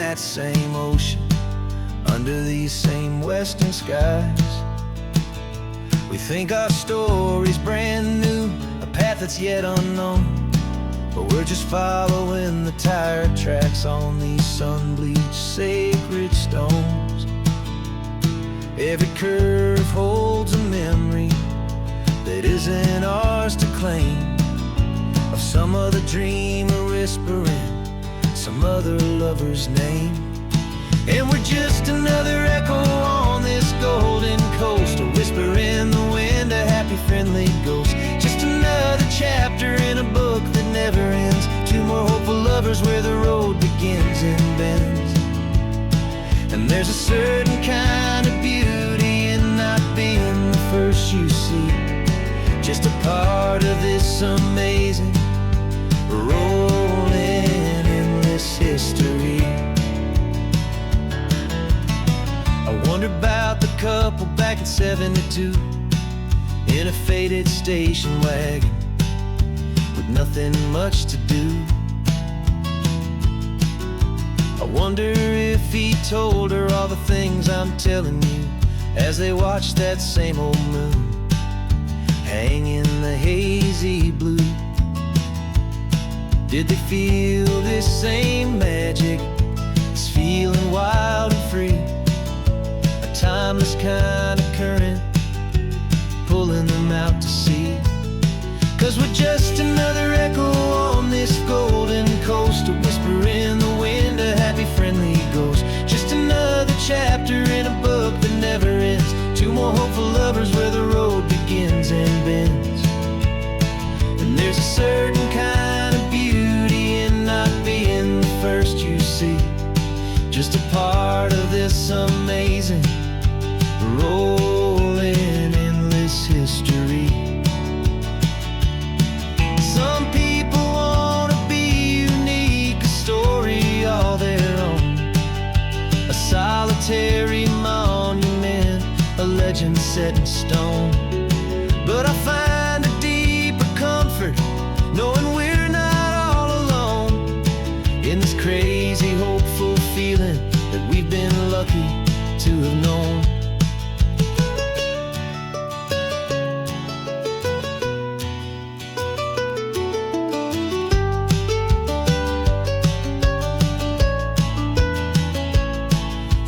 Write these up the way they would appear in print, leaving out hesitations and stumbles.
that same ocean, under these same western skies. We think our story's brand new, a path that's yet unknown, but we're just following the tire tracks on these sun-bleached sacred stones. Every curve holds a memory that isn't ours to claim, of some other dreamer whispering some other lover's name. And we're just another echo on this golden coast, a whisper in the wind, a happy friendly ghost. Just another chapter in a book that never ends, two more hopeful lovers where the road begins and bends. And there's a certain kind of beauty in not being the first you see, just a part of this amazing rolling endless history. I wonder about the couple back in '72 in a faded station wagon with nothing much to do. I wonder if he told her all the things I'm telling you, as they watched that same old moon hang in the hazy blue. Did they feel this same magic, this feeling wild and free, a timeless kind of current pulling them out to sea? 'Cause we're just another echo on this golden coast, a whisper in the wind, a happy friendly ghost. Just another chapter in a book that never ends, two more hopeful lovers where the road begins and bends. And there's a certain kind of beauty in not being the first you see, just a part of this amazing rolling endless history. Some people want to be unique, a story all their own, a solitary monument, a legend set in stone. But I find a deeper comfort knowing we're not all alone in this crazy hopeful feeling that we've been lucky to have known.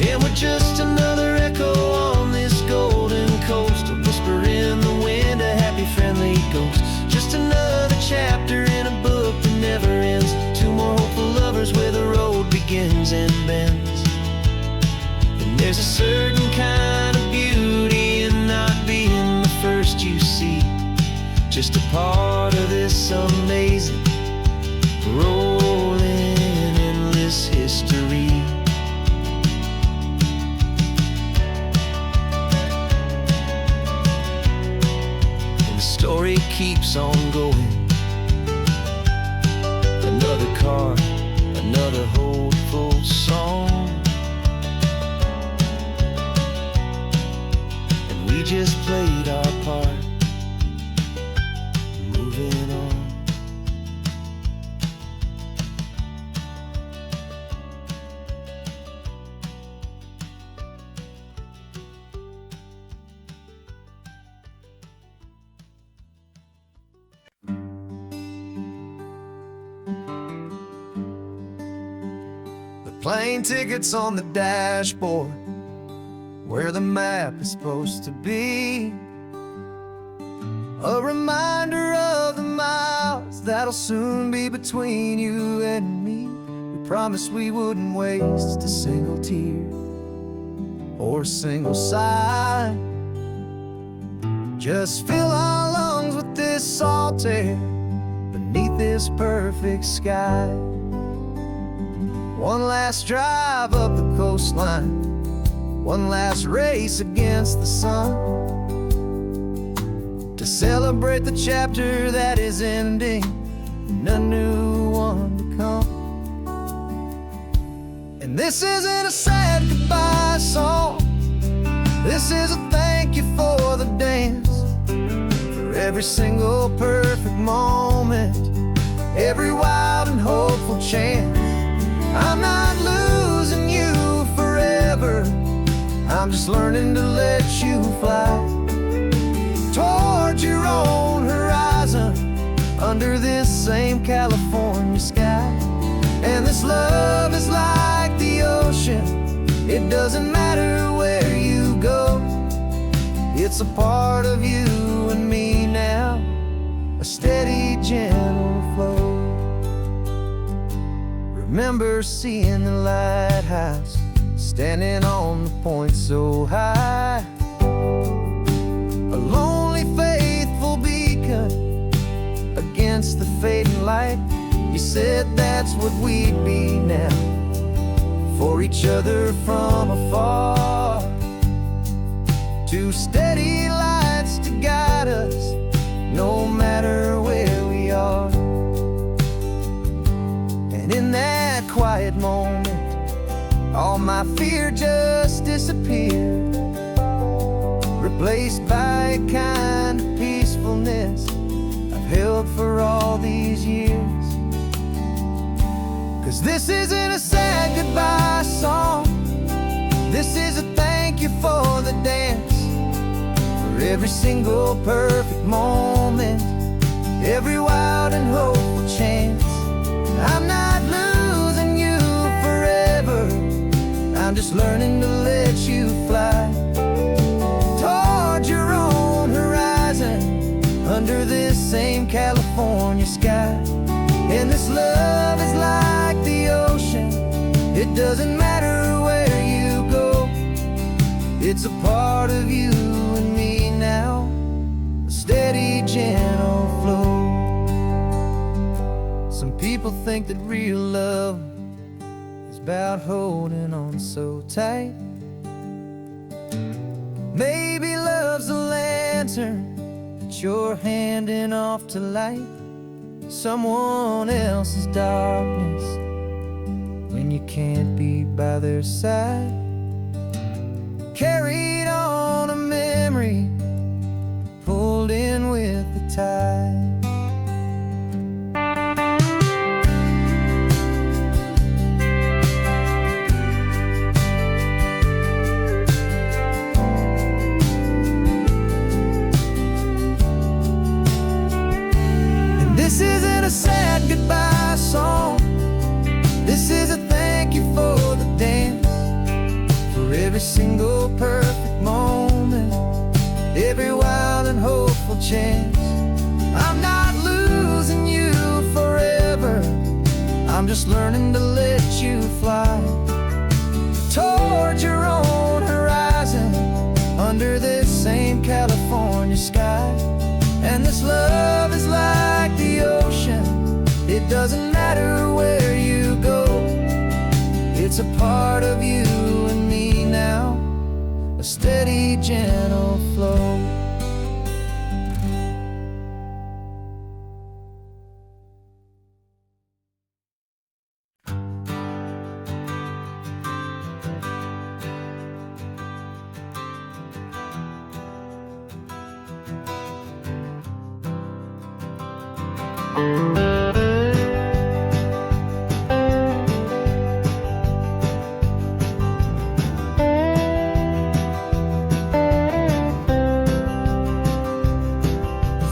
And we're just another echo on this golden coast, a whisper in the wind, a happy friendly ghost. Just another chapter in a book that never ends, two more hopeful lovers where the road begins and bends. And there's a certain kind of beauty in not being the first you see, just a part of this amazing rolling endless history. Story keeps on going, another car, another hopeful song, and we just played our part, moving on. Plane tickets on the dashboard, where the map is supposed to be, a reminder of the miles that'll soon be between you and me. We promised we wouldn't waste a single tear or a single sigh, just fill our lungs with this salt air beneath this perfect sky. One last drive up the coastline, one last race against the sun, to celebrate the chapter that is ending and a new one to come. And this isn't a sad goodbye song, this is a thank you for the dance, for every single perfect moment, every wild and hopeful chance. I'm not losing I'm just learning to let you fly towards your own horizon under this same California sky. And this love is like the ocean, it doesn't matter where you go. It's a part of you and me now, a steady, gentle flow. Remember seeing the lighthouse, standing on the point so high, a lonely, faithful beacon against the fading light. You said that's what we'd be now, for each other from afar. Two steady lights to guide us, no matter where we are. And in that quiet moment, all my fear just disappeared, replaced by a kind of peacefulness I've held for all these years. 'Cause this isn't a sad goodbye song, this is a thank you for the dance, for every single perfect moment, every wild and hopeful chance. I'm not losing you forever, I'm just learning to let you fly towards your own horizon under this same California sky. And this love is like the ocean, it doesn't matter where you go. It's a part of you and me now, a steady, gentle flow. Some people think that real love is about holding on so tight. Maybe love's a lantern that you're handing off to light someone else's darkness when you can't be by their side. Carried on a memory, pulled in with the tide. This isn't a sad goodbye song, this is a thank you for the dance, for every single perfect moment, every wild and hopeful chance. I'm not losing you forever, I'm just learning to let you fly towards your own horizon under this same California sky. And this love is like the ocean, it doesn't matter where you go. It's a part of you and me now, a steady, gentle flow.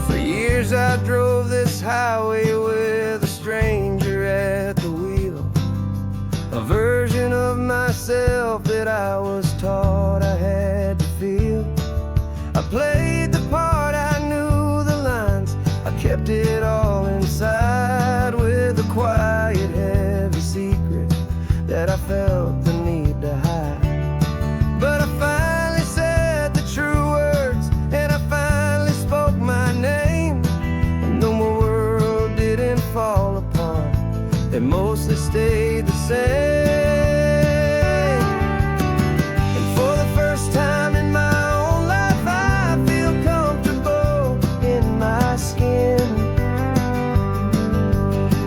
For years I drove this highway with a stranger at the wheel, a version of myself that I was taught I had to feel. I played the part, I knew the lines, I kept it all inside with a quiet, heavy secret that I felt the need to hide. But I finally said the true words, and I finally spoke my name. And though my world didn't fall apart, it mostly stayed the same. And for the first time in my own life, I feel comfortable in my skin.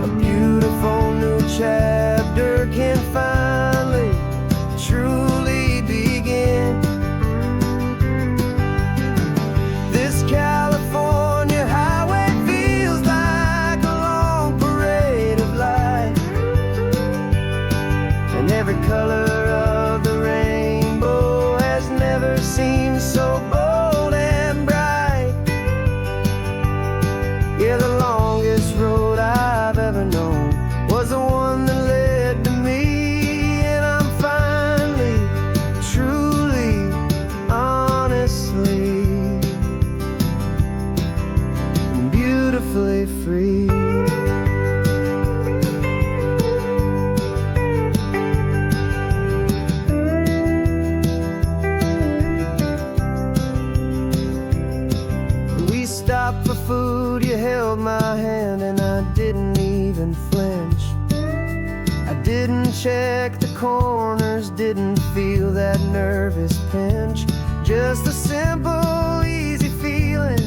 A beautiful new chapter can finally truly begin. This California highway feels like a long parade of light, and every color of the rainbow has check the corners, didn't feel that nervous pinch. Just a simple, easy feeling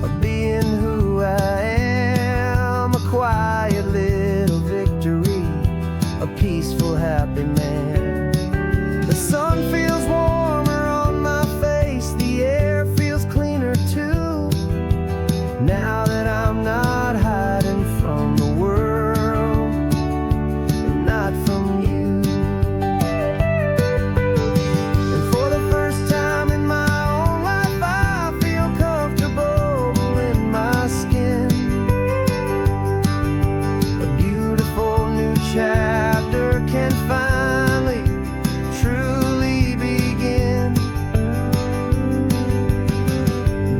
of being who I am. A quiet little victory, a peaceful, happy man. The sun feels warmer on my face, the air feels cleaner too. Now that I'm not hiding from the world, and not from you. And for the first time in my own life, I feel comfortable in my skin. A beautiful new chapter can finally, truly begin.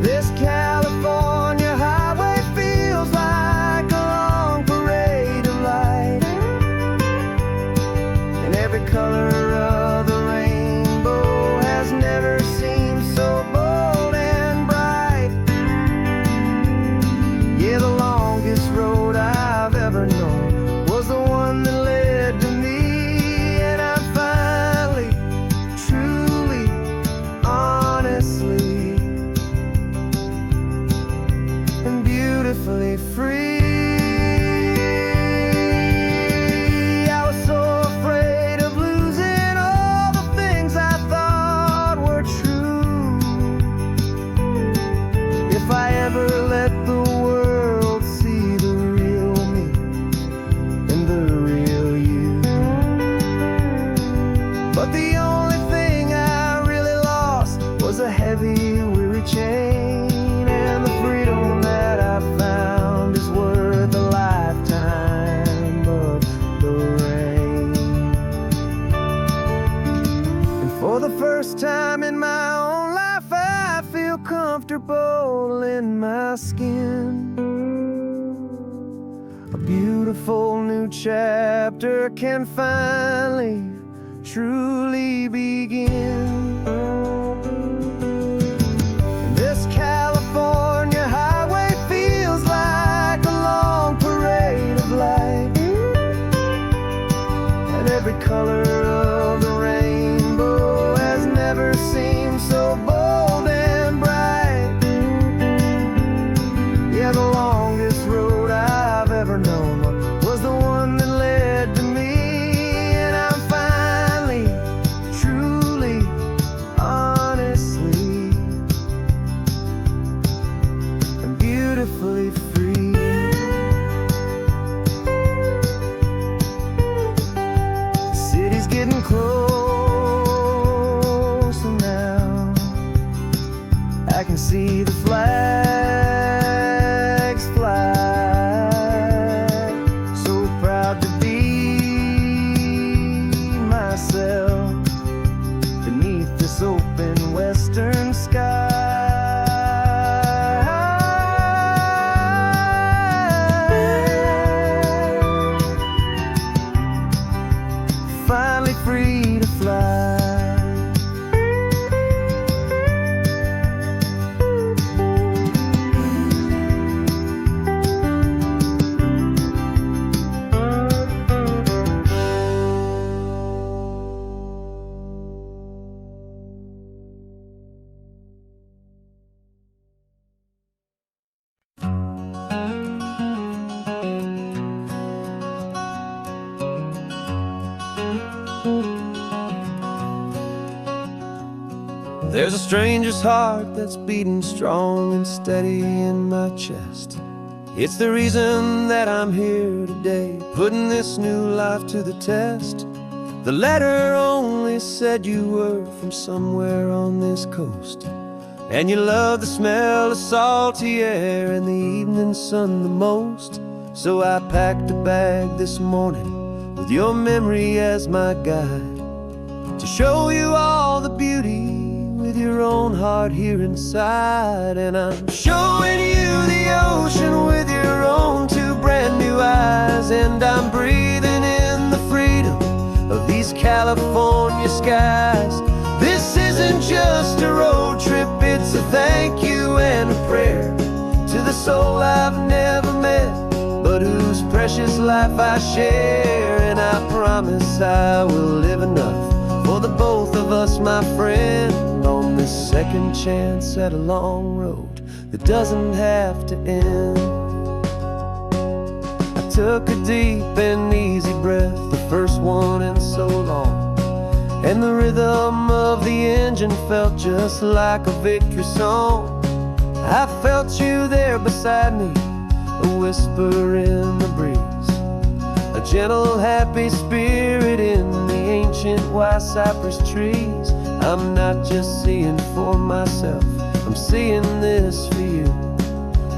This California highway feels like a long parade of light, and every color of the rainbow has never seemed so bold and bright. Yeah, the longest road I've ever known was the one that led to me, and I'm finally, truly, honestly, and beautifully free. I was so afraid of losing all the things I thought were true. If I ever let the world see the real me and the real you. But the only thing I really lost was a heavy, weary chain, and the freedom that I found is worth a lifetime of the rain. And for the first time in my own life, I feel comfortable in my skin. A beautiful new chapter can finally, truly begin. This California highway feels like a long parade of light, and every color of the rainbow has never seemed so bold and bright. Yeah, the longest road I've ever known was the one that led to me, and I'm finally, truly, honestly, and beautifully free. The city's getting closer now. I can see the flags fly. So proud to be myself beneath this open western sky. Finally free to fly. There's a stranger's heart that's beating strong and steady in my chest. It's the reason that I'm here today, putting this new life to the test. The letter only said you were from somewhere on this coast, and you love the smell of salty air and the evening sun the most. So I packed a bag this morning with your memory as my guide, to show you all the beauty with your own heart here inside. And I'm showing you the ocean with your own two brand new eyes, and I'm breathing in the freedom of these California skies. This isn't just a road trip, it's a thank you and a prayer to the soul I've never met, but whose prayer precious life I share. And I promise I will live enough for the both of us, my friend, on this second chance at a long road that doesn't have to end. I took a deep and easy breath, the first one in so long, and the rhythm of the engine felt just like a victory song. I felt you there beside me, a whisper in the breeze, a gentle, happy spirit in the ancient white cypress trees. I'm not just seeing for myself, I'm seeing this for you.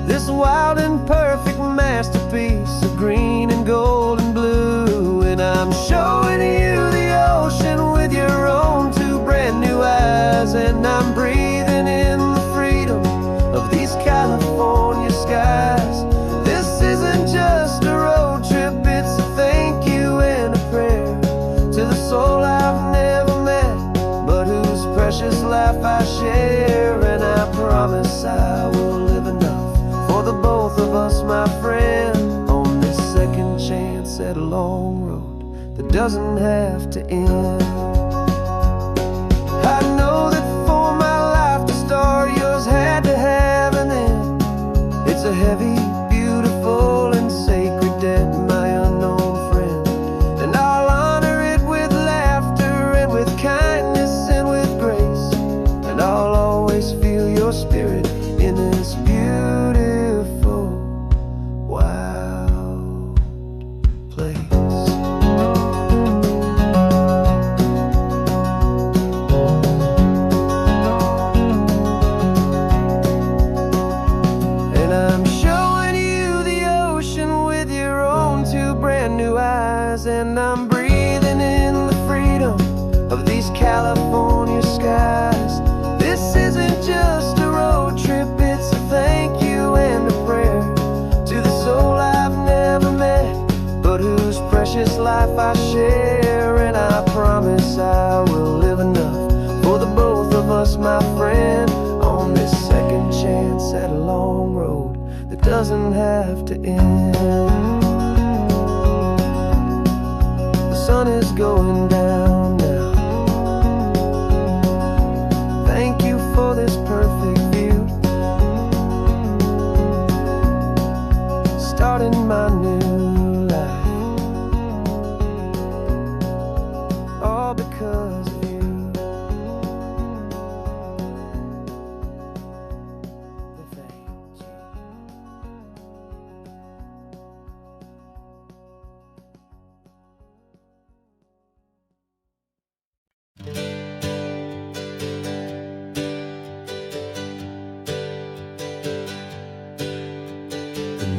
This wild and perfect masterpiece of green and gold and blue. And I'm showing you the ocean with your own two brand new eyes. And I'm breathing in the freedom of these California skies. This isn't just a road trip, it's a thank you and a prayer to the soul I've never met, but whose precious life I share. And I promise I will live enough for the both of us, my friend, on this second chance at a long road that doesn't have to end. I know that for my life to start, yours had to have an end. It's a heavy, beautiful, and sacred debt, my unknown friend. And I'll honor it with laughter and with kindness and with grace. And I'll always feel your spirit in this beautiful, wild place. And I'm showing you the ocean with your own two brand new eyes. And I'm breathing in the freedom of these California skies. This isn't just a road trip, it's a thank you and a prayer to the soul I've never met, but whose precious life I share. And I promise I will live enough for the both of us, my friend, on this second chance at a long road that doesn't have to end. The sun is going down now. Thank you for this perfect view, starting my new life, all because of you. Thank you.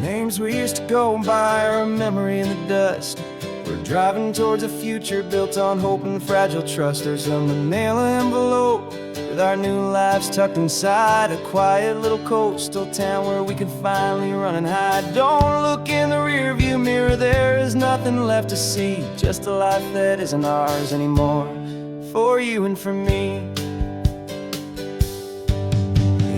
Names we used to go by are a memory in the dust. We're driving towards a future built on hope and fragile trust. There's a manila envelope with our new lives tucked inside, a quiet little coastal town where we could finally run and hide. Don't look in the rearview mirror, there is nothing left to see, just a life that isn't ours anymore, for you and for me.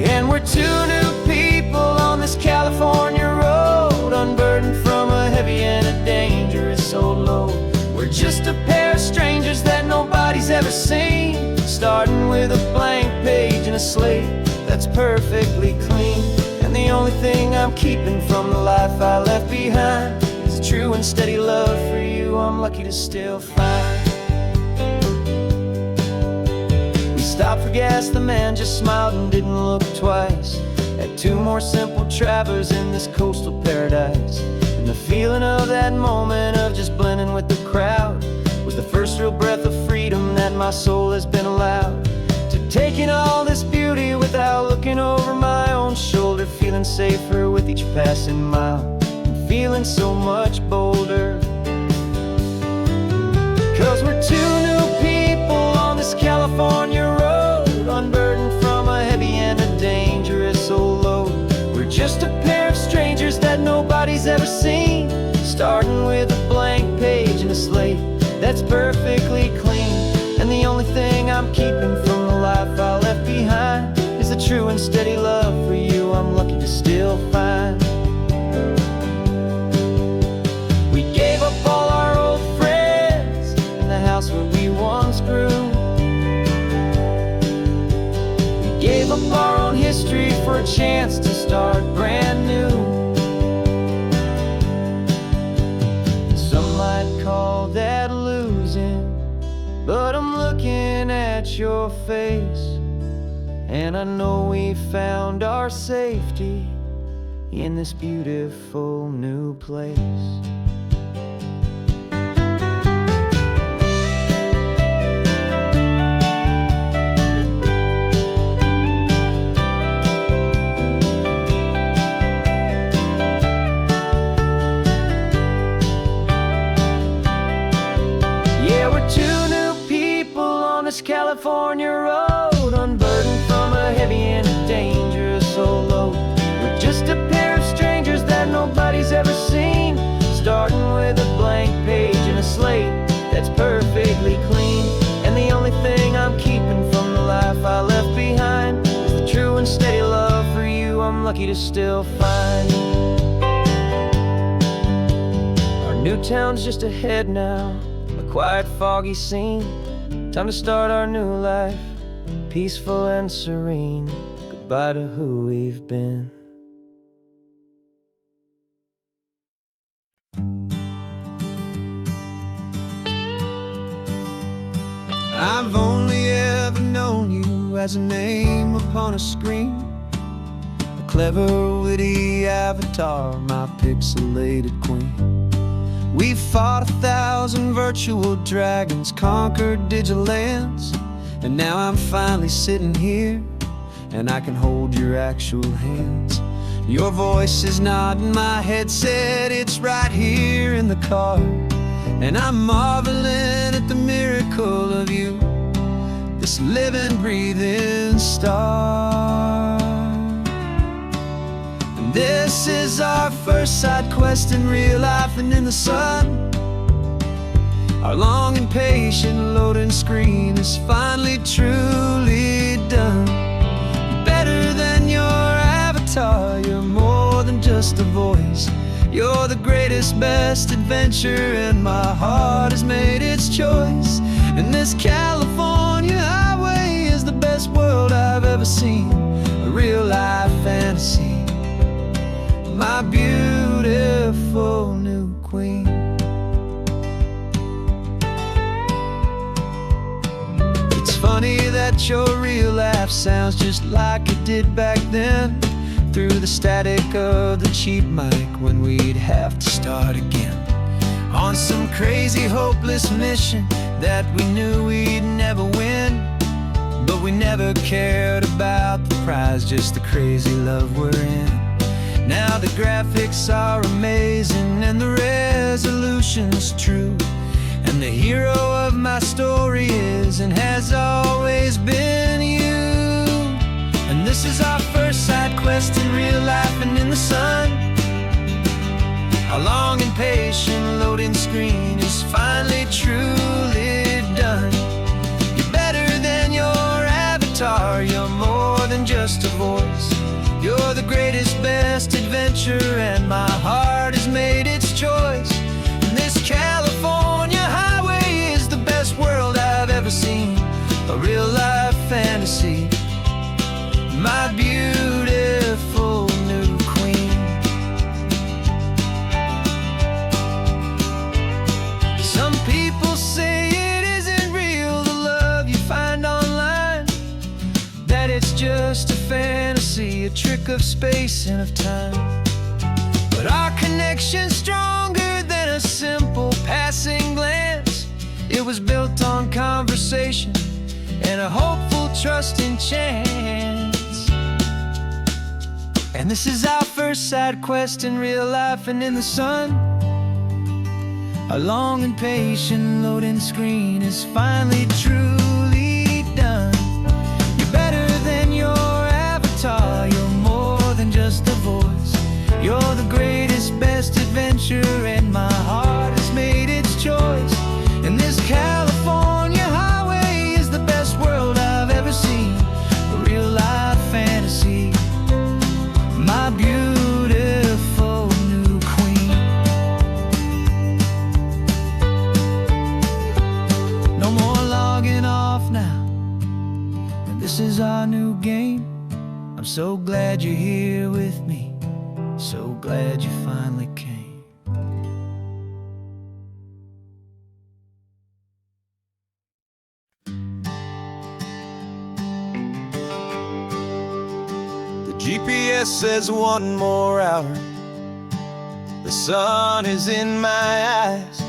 And we're two new people on this California road, unburdened from a heavy and a dangerous old load. We're just a pair of strangers that nobody's ever seen, starting with a blank page and a slate that's perfectly clean. And the only thing I'm keeping from the life I left behind is a true and steady love for you I'm lucky to still find. Stopped for gas, the man just smiled and didn't look twice. Had two more simple travelers in this coastal paradise. And the feeling of that moment of just blending with the crowd was the first real breath of freedom that my soul has been allowed to take in all this beauty without looking over my own shoulder, feeling safer with each passing mile and feeling so much bolder. 'Cause we're two new people on this California road, unburdened from a heavy and a dangerous old load. We're just a pair of strangers that nobody's ever seen, starting with a blank page and a slate that's perfectly clean. And the only thing I'm keeping from the life I left behind is a true and steady love for you I'm lucky to still find. once grew. We gave up our own history for a chance to start brand new. Some might call that losing, but I'm looking at your face, and I know we found our safety in this beautiful new place. Yeah, we're two new people on this California road, unburdened from a heavy and a dangerous old load. We're just a pair of strangers that nobody's ever seen, starting with a blank page and a slate that's perfectly clean. And the only thing I'm keeping from the life I left behind is the true and steady love for you I'm lucky to still find. Our new town's just ahead now, a quiet, foggy scene. Time to start our new life, peaceful and serene. Goodbye to who we've been. I've only ever known you as a name upon a screen, a clever, witty avatar, my pixelated queen. We fought 1,000 virtual dragons, conquered digital lands, and now I'm finally sitting here, and I can hold your actual hands. Your voice is not in my headset, it's right here in the car, and I'm marveling at the miracle of you, this living, breathing star. And this is our first side quest in real life and in the sun. Our long and patient loading screen is finally truly done. Better than your avatar, you're more than just a voice. You're the greatest, best adventure, and my heart has made its choice. And this California highway is the best world I've ever seen, a real life fantasy, my beautiful new queen. It's funny that your real life sounds just like it did back then, through the static of the cheap mic when we'd have to start again, on some crazy hopeless mission that we knew we'd never win. But we never cared about the prize, just the crazy love we're in. Now the graphics are amazing and the resolution's true, and the hero of my story is and has always been you. And this is our first side quest in real life and in the sun. Our long and patient loading screen is finally truly done. You're better than your avatar, you're more than just a voice. You're the greatest, best adventure, and my heart has made its choice. And this California highway is the best world I've ever seen, a real life fantasy, my beautiful new queen. Some people say it isn't real, the love you find online, that it's just a fantasy, a trick of space and of time. But our connection's stronger than a simple passing glance. It was built on conversation and a hopeful, trusting chance. And this is our first side quest in real life and in the sun. Our long and patient loading screen is finally truly done. You're better than your avatar, you're more than just a voice. You're the greatest, best adventure, and my heart has made its choice. And this California highway is the best world I've ever seen, a real life fantasy, my beautiful new queen. No more now, and this is our new game. I'm so glad you're here with me, so glad you finally came. The GPS says 1 more hour. The sun is in my eyes.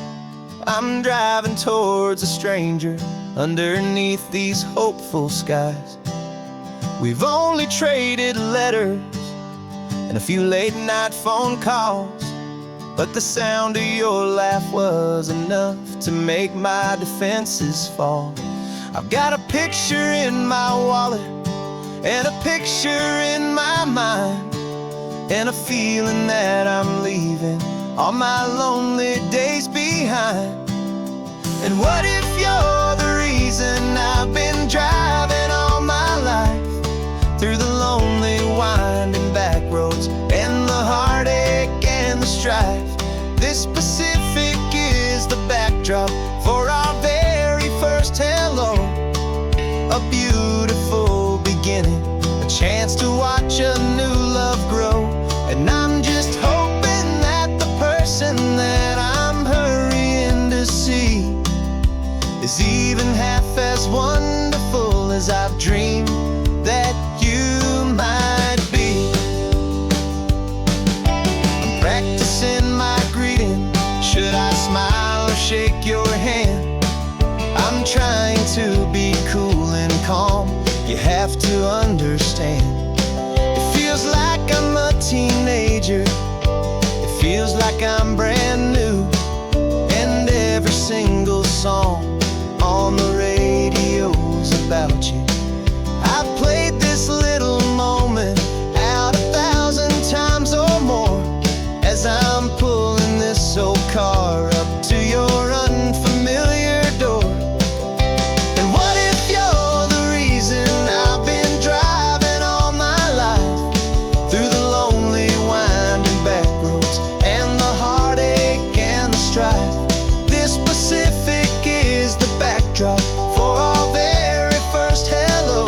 I'm driving towards a stranger underneath these hopeful skies. We've only traded letters and a few late night phone calls, but the sound of your laugh was enough to make my defenses fall. I've got a picture in my wallet and a picture in my mind, and a feeling that I'm leaving all my lonely days behind. And what if you're the reason I've been driving all my life, through the lonely winding back roads and the heartache and the strife? This Pacific is the backdrop for our very first hello, a beautiful beginning, a chance to watch a new love grow. And I'm just hoping that the person that I'm hurrying to see is even half as wonderful as I've dreamed that you might be. I'm practicing my greeting. Should I smile or shake your hand? I'm trying to be cool and calm. You have to understand. It feels like I'm a teenager. It feels like I'm brand new. And every single song on the radio's about you. I've played this little moment out 1,000 times or more, as I'm pulling this old car up to your unfamiliar door. And what if you're the reason I've been driving all my life, through the lonely winding back roads and the heartache and the strife? This Pacific is the backdrop for our very first hello,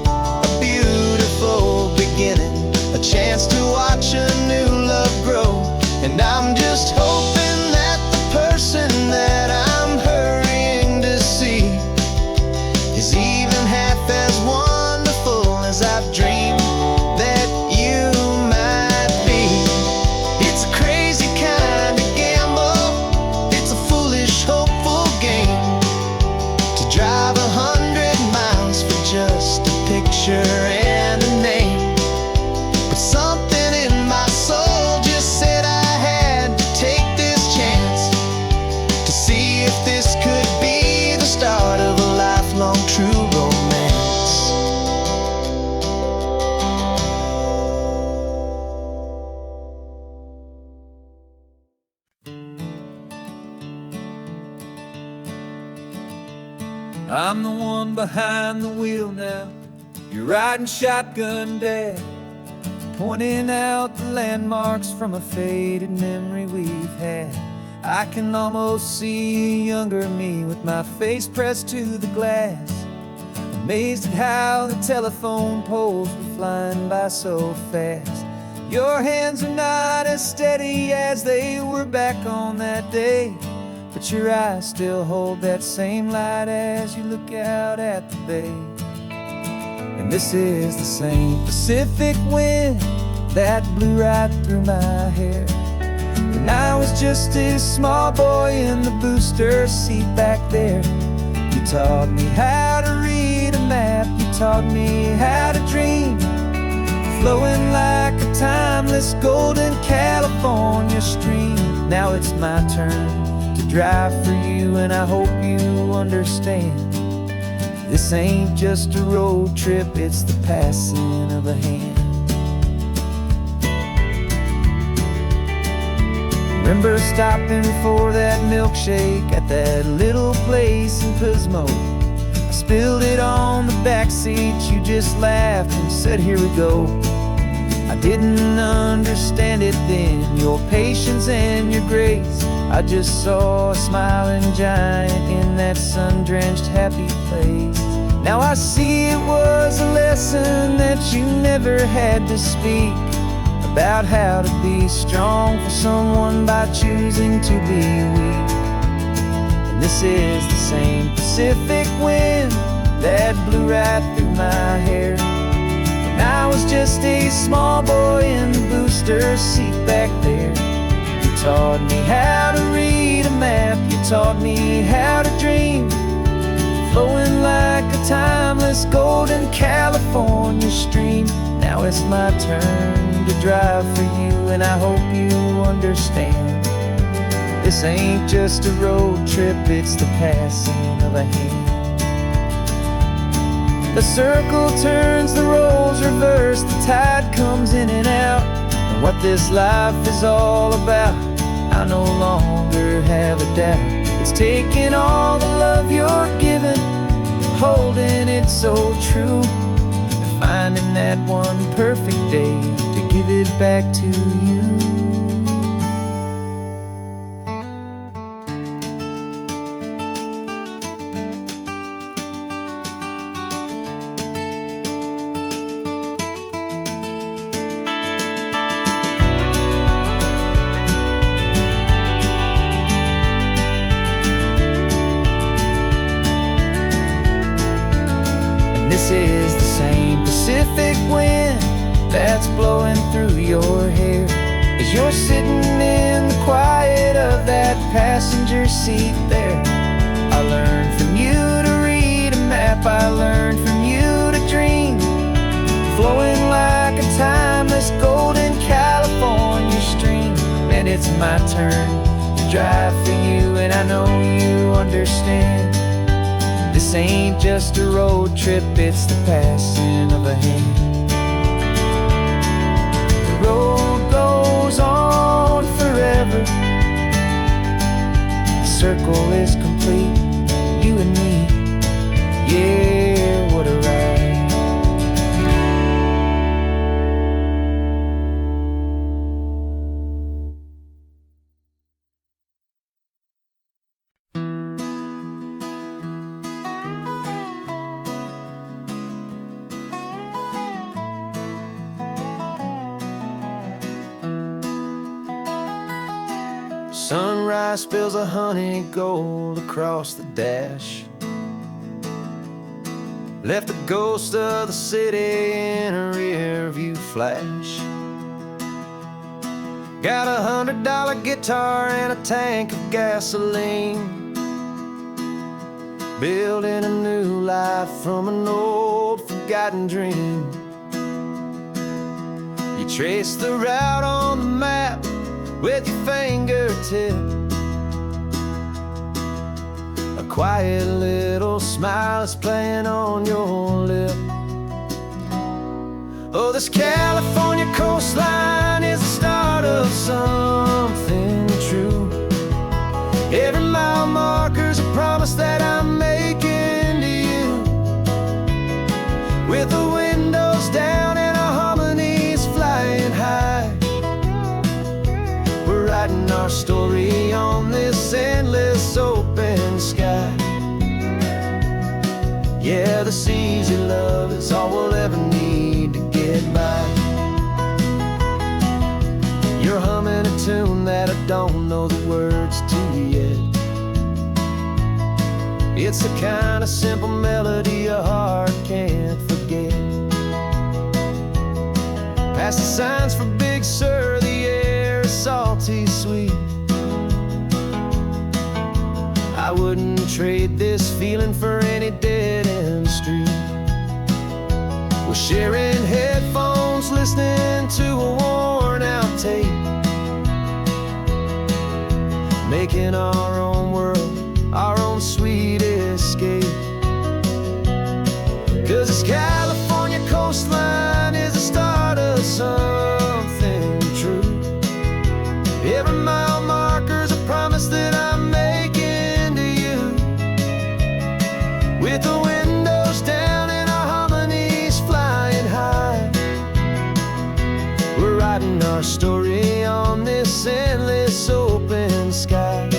a beautiful beginning, a chance to watch a new love grow. And I'm just hoping that the person that I'm hurrying to see is even half as wonderful as I've dreamed that you might be. It's a crazy kind of gamble, it's a foolish, hopeful game, to drive 100 miles for just a picture and a name. But something in my soul just said I had to take this chance, to see if this could be the start of a lifelong true romance. I'm the one behind the wheel now. You're riding shotgun, Dad, pointing out the landmarks from a faded memory we've had. I can almost see a younger me with my face pressed to the glass, amazed at how the telephone poles were flying by so fast. Your hands are not as steady as they were back on that day, but your eyes still hold that same light as you look out at the bay. And this is the same Pacific wind that blew right through my hair when I was just a small boy in the booster seat back there. You taught me how to read a map, you taught me how to dream, flowing like a timeless golden California stream. Now it's my turn to drive for you, and I hope you understand. This ain't just a road trip, it's the passing of a hand. Remember stopping for that milkshake at that little place in Pismo? I spilled it on the back seat, you just laughed and said, here we go. I didn't understand it then, your patience and your grace. I just saw a smiling giant in that sun-drenched happy place. Now I see it was a lesson that you never had to speak, about how to be strong for someone by choosing to be weak. And this is the same Pacific wind that blew right through my hair when I was just a small boy in the booster seat back there. You taught me how to read a map, you taught me how to dream, flowing like a timeless golden California stream. Now it's my turn to drive for you, and I hope you understand. This ain't just a road trip, it's the passing of a hand. The circle turns, the roles reverse, the tide comes in and out. And what this life is all about, I no longer have a doubt. It's taking all the love you're giving, holding it so true, and finding that one perfect day to give it back to you. This is the same Pacific wind that's blowing through your hair as you're sitting in the quiet of that passenger seat there. I learned from you to read a map, I learned from you to dream, flowing like a timeless golden California stream. And it's my turn to drive for you, and I know you understand. This ain't just a road trip, it's the passing of a hand. The road goes on forever, the circle is complete, you and me, yeah, what a ride. Sunrise spills a honey gold across the dash, left the ghost of the city in a rear view flash. Got $100 guitar and a tank of gasoline, building a new life from an old forgotten dream. You trace the route on the map with your fingertip, a quiet little smile is playing on your lip. Oh, this California coastline is the start of something true. Every mile marker's a promise that I'm making to you, with the windows down and our harmonies flying high. Writing our story on this endless open sky. Yeah, this easy love is all we'll ever need to get by. You're humming a tune that I don't know the words to yet. It's the kind of simple melody your heart can't forget. Past the signs for Big Sur, the air is salty sweet. I wouldn't trade this feeling for any dead-end street. We're sharing headphones, listening to a worn-out tape, making our own world, our own sweet escape. 'Cause this California coastline is the start of something true. Every mile marker's a promise that I'm making to you, with the windows down and our harmonies flying high. We're writing our story on this endless open sky.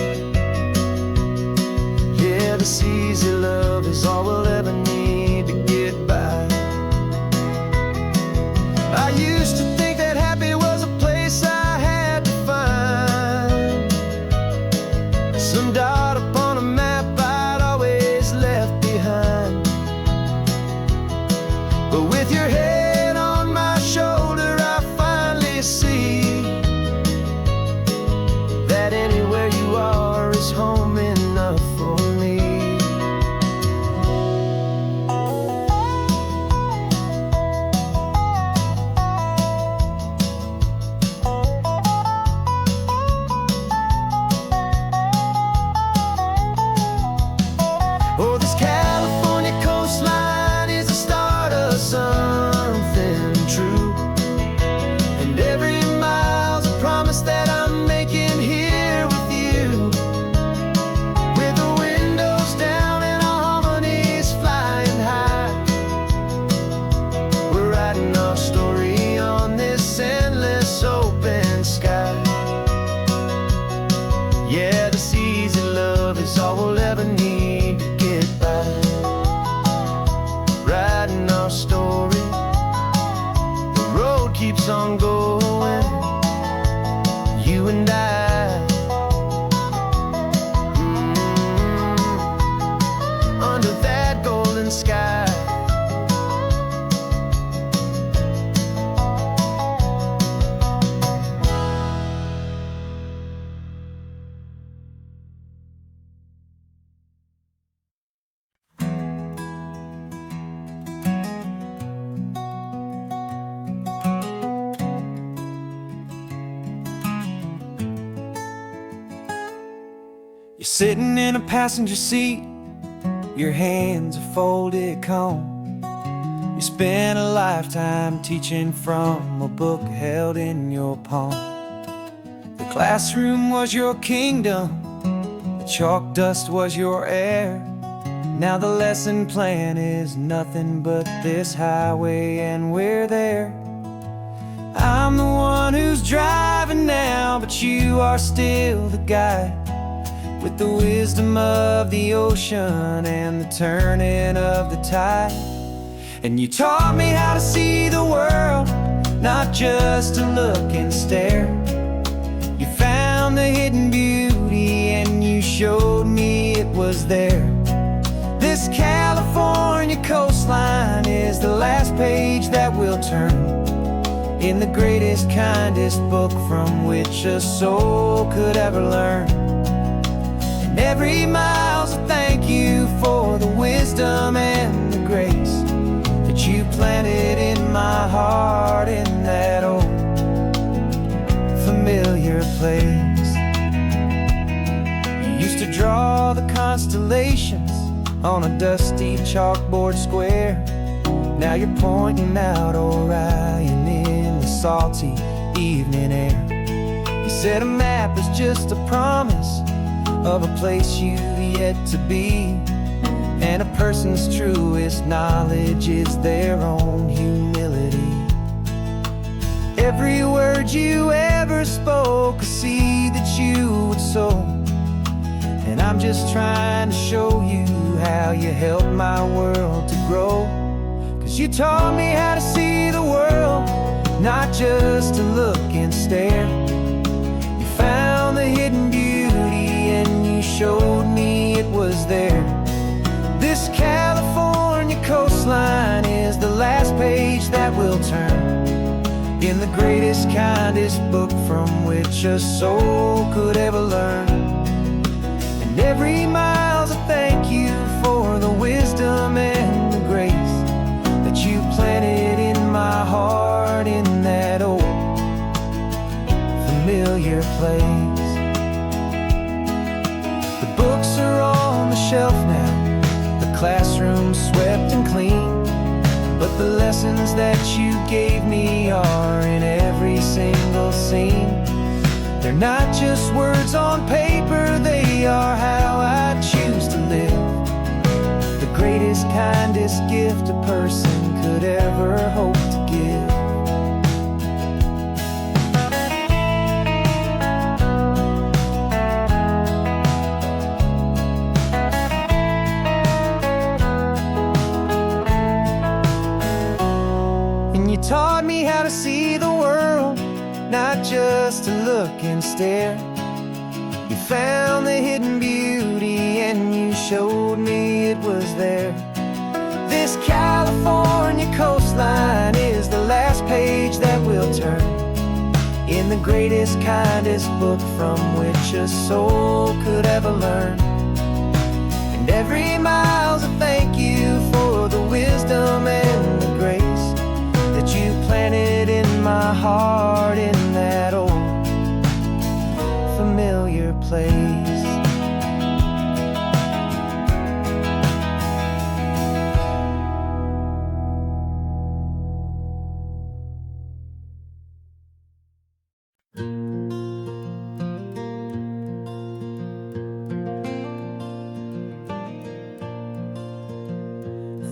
But with your head on my shoulder, I finally see that anywhere you are is home enough for me. Oh, this California coastline is the start of something true, and every mile's a promise that I'm making here with you. With the windows down and our harmonies flying high, we're writing our story on this endless open sky. Yeah, this easy love is all we'll ever need to get by. Writing our story, the road keeps on going, you and I. Under that golden sky. You're sitting in a passenger seat, your hands are folded calm. You spent a lifetime teaching from a book held in your palm. The classroom was your kingdom, the chalk dust was your air. Now the lesson plan is nothing but this highway, and we're there. I'm the one who's driving now, but you are still the guide, with the wisdom of the ocean and the turning of the tide. And you taught me how to see the world, not just to look and stare. You found the hidden beauty and you showed me it was there. This California coastline is the last page that we'll turn in the greatest, kindest book from which a soul could ever learn. Every mile's a thank you for the wisdom and the grace that you planted in my heart in that old familiar place. You used to draw the constellations on a dusty chalkboard square. Now you're pointing out Orion in the salty evening air. You said a map is just a promise of a place you've yet to be, and a person's truest knowledge is their own humility. Every word you ever spoke, a seed that you would sow, and I'm just trying to show you how you helped my world to grow. 'Cause you taught me how to see the world, not just to look and stare. You found the hidden beauty and you showed me it was there. This California coastline is the last page that we'll turn in the greatest, kindest book from which a soul could ever learn. And every mile's a thank you for the wisdom and the grace that you planted in my heart in that old familiar place. The books are on the shelf now, the classroom swept and clean, but the lessons that you gave me are in every single scene. They're not just words on paper, they are how I choose to live. The greatest, kindest gift a person could ever hope to give. You taught me how to see the world, not just to look and stare. You found the hidden beauty and you showed me it was there. This California coast in the greatest, kindest book from which a soul could ever learn. And every mile's a thank you for the wisdom and the grace that you planted in my heart in that old familiar place.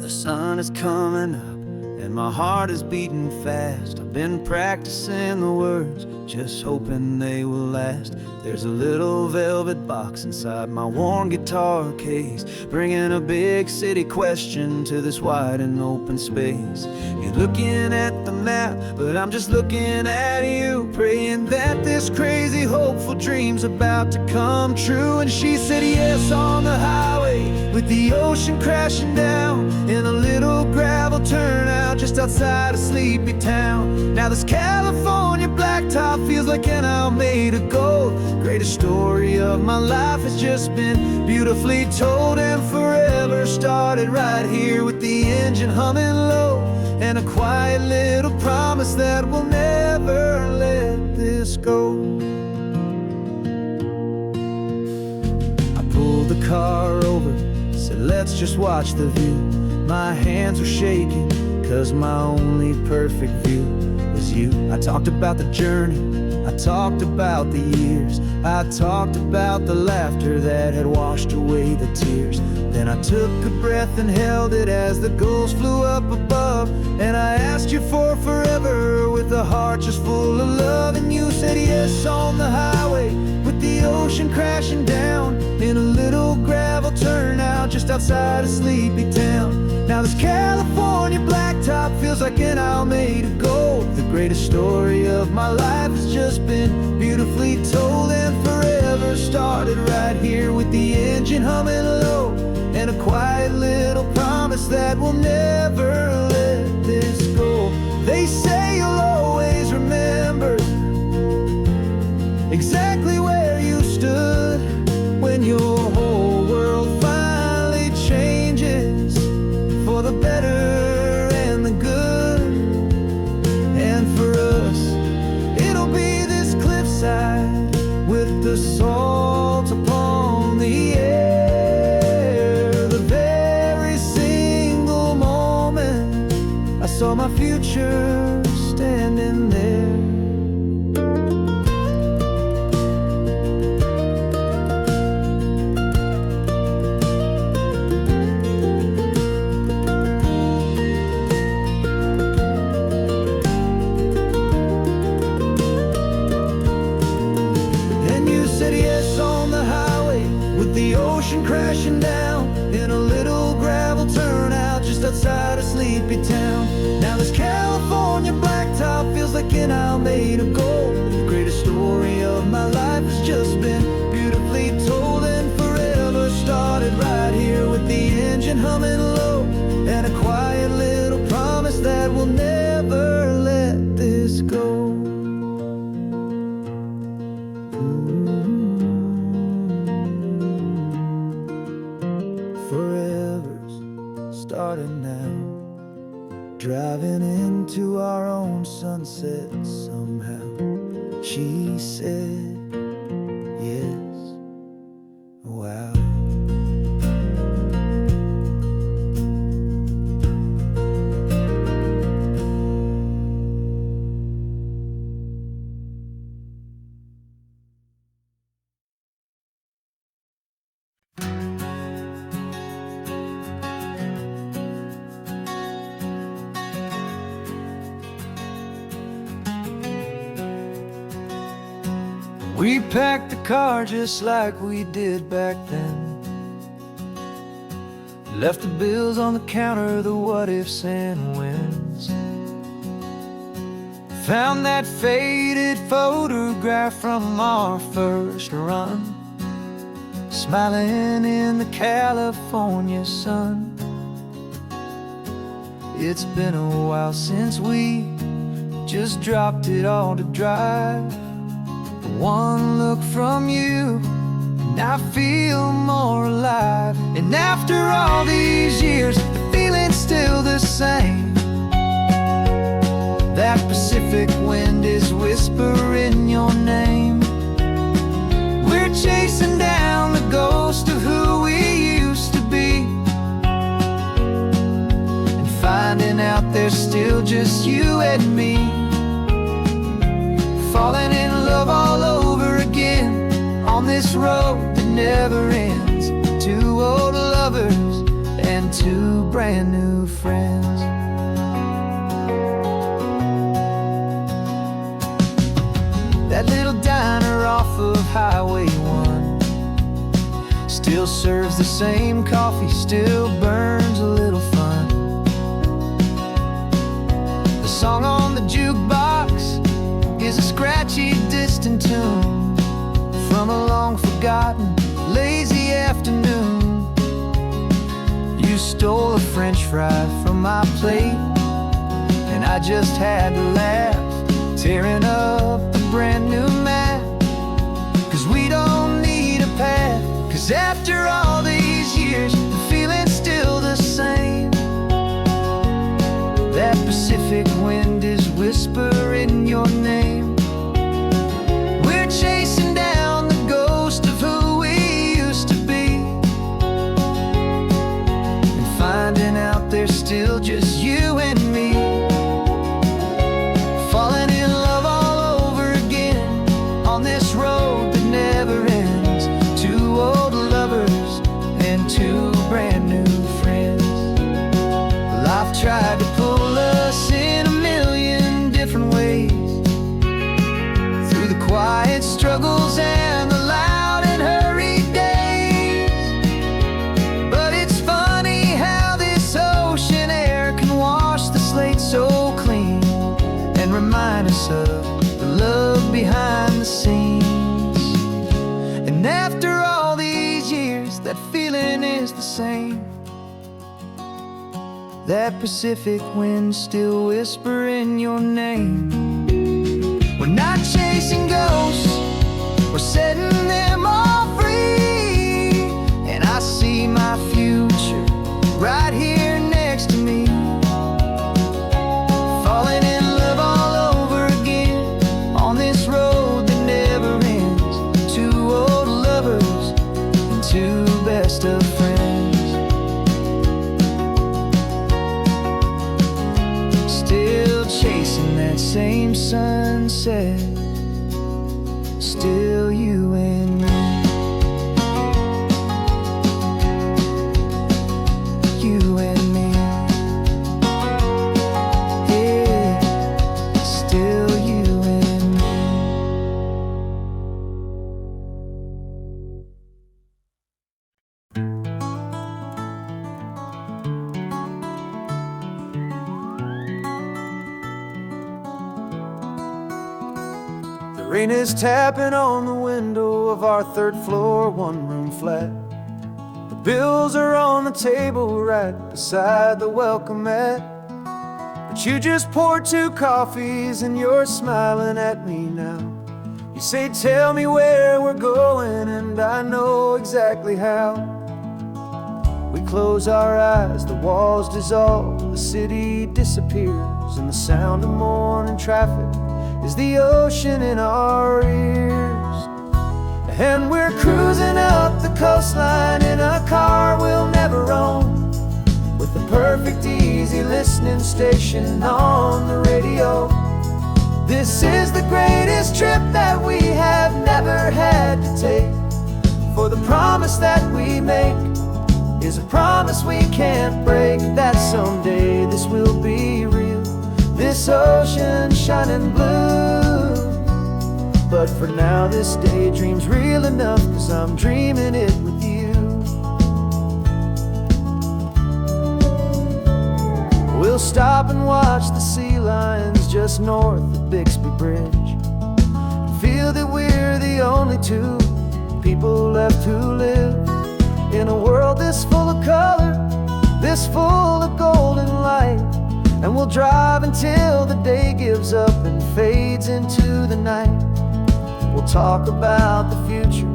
The sun is coming up and my heart is beating fast. I've been practicing the words, just hoping they will last. There's a little velvet box inside my worn guitar case, bringing a big city question to this wide and open space. You're looking at the map, but I'm just looking at you, praying that this crazy hopeful dream's about to come true. And she said yes on the highway with the ocean crashing down in a little gravel turnout just outside a sleepy town. Now this California blacktop feels like an Alameda gold. Greatest story of my life has just been beautifully told, and forever started right here with the engine humming low, and a quiet little promise that we'll never let this go. I pulled the car over, said let's just watch the view. My hands were shaking, cause my only perfect view was you. I talked about the journey, I talked about the years, I talked about the laughter that had washed away the tears. Then I took a breath and held it as the gulls flew up above, and I asked you for forever with a heart just full of love. And you said yes on the highway with the ocean crashing down in a little gravel turnout just outside a sleepy town. Now this California blacktop feels like an Alameda gold. The greatest story of my life has just been beautifully told, and forever started right here with the engine humming low, and a quiet little promise that we'll never let this go. They say you'll always remember exactly where you stood when your whole world finally changes for the better and the good. And for us, it'll be this cliffside with the salt upon the air. The very single moment I saw my future standing there. The ocean crashing down in a little gravel turnout just outside a sleepy town. Now this California blacktop feels like an Alameda gold. The greatest story of my life has just been beautifully told, and forever started right here with the engine humming low, and a quiet little promise that we'll never let this go. Starting now, driving into our own sunset somehow. She said yes, wow. We packed the car just like we did back then, left the bills on the counter, the what ifs and whens. Found that faded photograph from our first run, smiling in the California sun. It's been a while since we just dropped it all to dry. One look from you and I feel more alive. And after all these years, the feeling's still the same. That Pacific wind is whispering your name. We're chasing down the ghost of who we used to be, and finding out there's still just you and me. Falling in love all over again on this road that never ends. Two old lovers and two brand new friends. That little diner off of Highway 1 still serves the same coffee, still burns a little fun. The song on the jukebox is a scratchy, distant tune from a long-forgotten, lazy afternoon. You stole a French fry from my plate, and I just had to laugh, tearing up a brand new map. 'Cause we don't need a path, 'cause after all these years, the feeling's still the same. That Pacific wind is whispering your name. We're chasing down the ghost of who we used to be, and finding out there's still just you and me. Falling in love all over again on this road that never ends. Two old lovers and two brand new friends. Life tried to pull us in a million different ways, through the quiet struggles and the loud and hurried days. But it's funny how this ocean air can wash the slate so clean, and remind us of the love behind the scenes. And after all these years, that feeling is the same. That Pacific wind still whispering your name. We're not chasing ghosts, we're setting them all free. And I see my future right here next to me. Falling in love all over again on this road that never ends. Two old lovers and two best of friends. Still chasing that same sunset, still you and me. You and me. Yeah, still you and me. The rain is tapping on the window of our third floor, one-room flat. The bills are on the table right beside the welcome mat. But you just poured two coffees and you're smiling at me now. You say, tell me where we're going, and I know exactly how. We close our eyes, the walls dissolve, the city disappears, and the sound of morning traffic is the ocean in our ears. And we're cruising up the coastline in a car we'll never own, with the perfect easy listening station on the radio. This is the greatest trip that we have never had to take, for the promise that we make is a promise we can't break, that someday this will be real, this ocean shining blue. But for now this daydream's real enough, 'cause I'm dreaming it with you. We'll stop and watch the sea lions just north of Bixby Bridge, feel that we're the only two people left who live in a world this full of color, this full of golden light. And we'll drive until the day gives up and fades into the night. We'll talk about the future,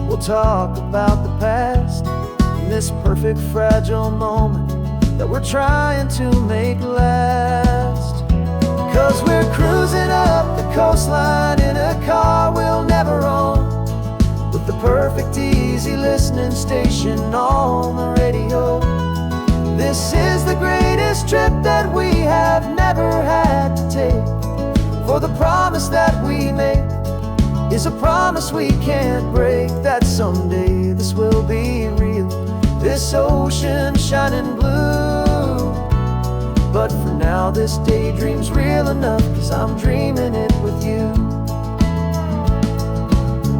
we'll talk about the past, and this perfect fragile moment that we're trying to make last. 'Cause we're cruising up the coastline in a car we'll never own, with the perfect easy listening station on the radio. This is the greatest trip that we have never had to take, for the promise that we make is a promise we can't break, that someday this will be real, this ocean shining blue. But for now this daydream's real enough, 'cause I'm dreaming it with you.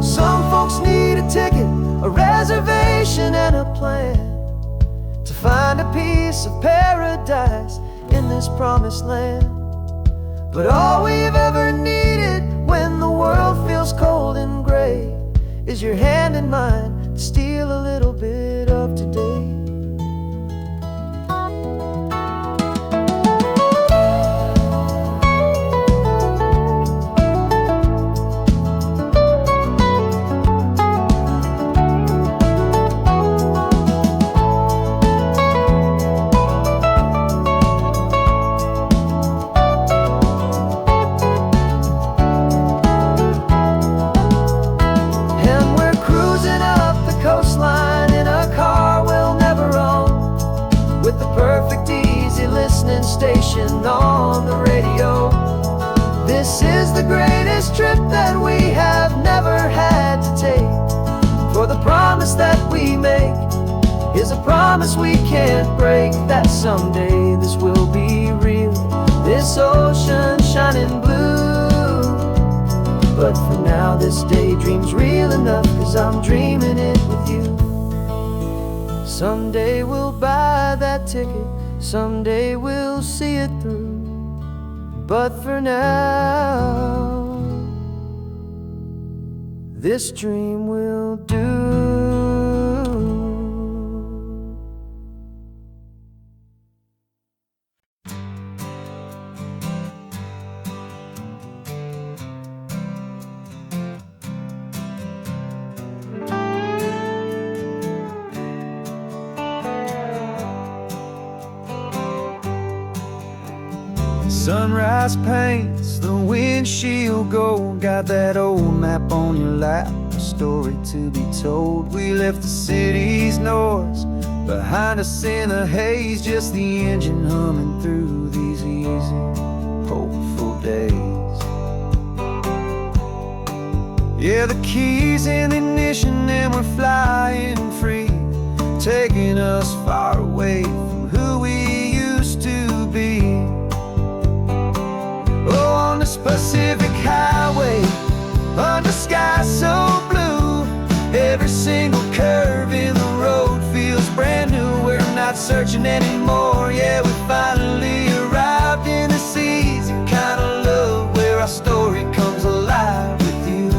Some folks need a ticket, a reservation and a plan to find a piece of paradise in this promised land. But all we've ever needed when the world feels cold and gray is your hand in mine to steal a little bit of today. Station on the radio. This is the greatest trip that we have never had to take, for the promise that we make is a promise we can't break, that someday this will be real, this ocean shining blue. But for now this daydream's real enough, 'cause I'm dreaming it with you. Someday we'll buy that ticket, someday we'll see it through, but for now this dream will do. Sunrise paints the windshield gold, got that old map on your lap, a story to be told. We left the city's noise behind us in the haze, just the engine humming through these easy, hopeful days. Yeah, the keys in the ignition and we're flying free, taking us far away from who we used to be. Oh, on this Pacific highway, under sky so blue, every single curve in the road feels brand new. We're not searching anymore, yeah, we finally arrived in this easy kind of love, where our story comes alive with you.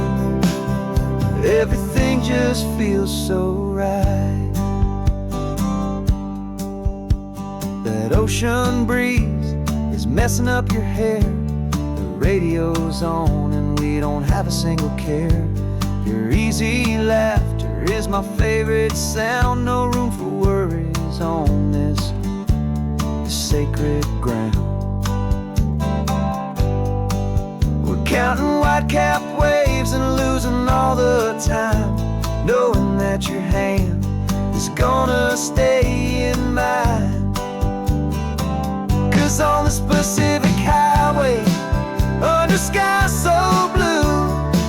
Everything just feels so right. That ocean breeze is messing up your hair, radio's on and we don't have a single care. Your easy laughter is my favorite sound, no room for worries on this sacred ground. We're counting white-capped waves and losing all the time, knowing that your hand is gonna stay in mine. 'Cause on this Pacific highway, under sky so blue,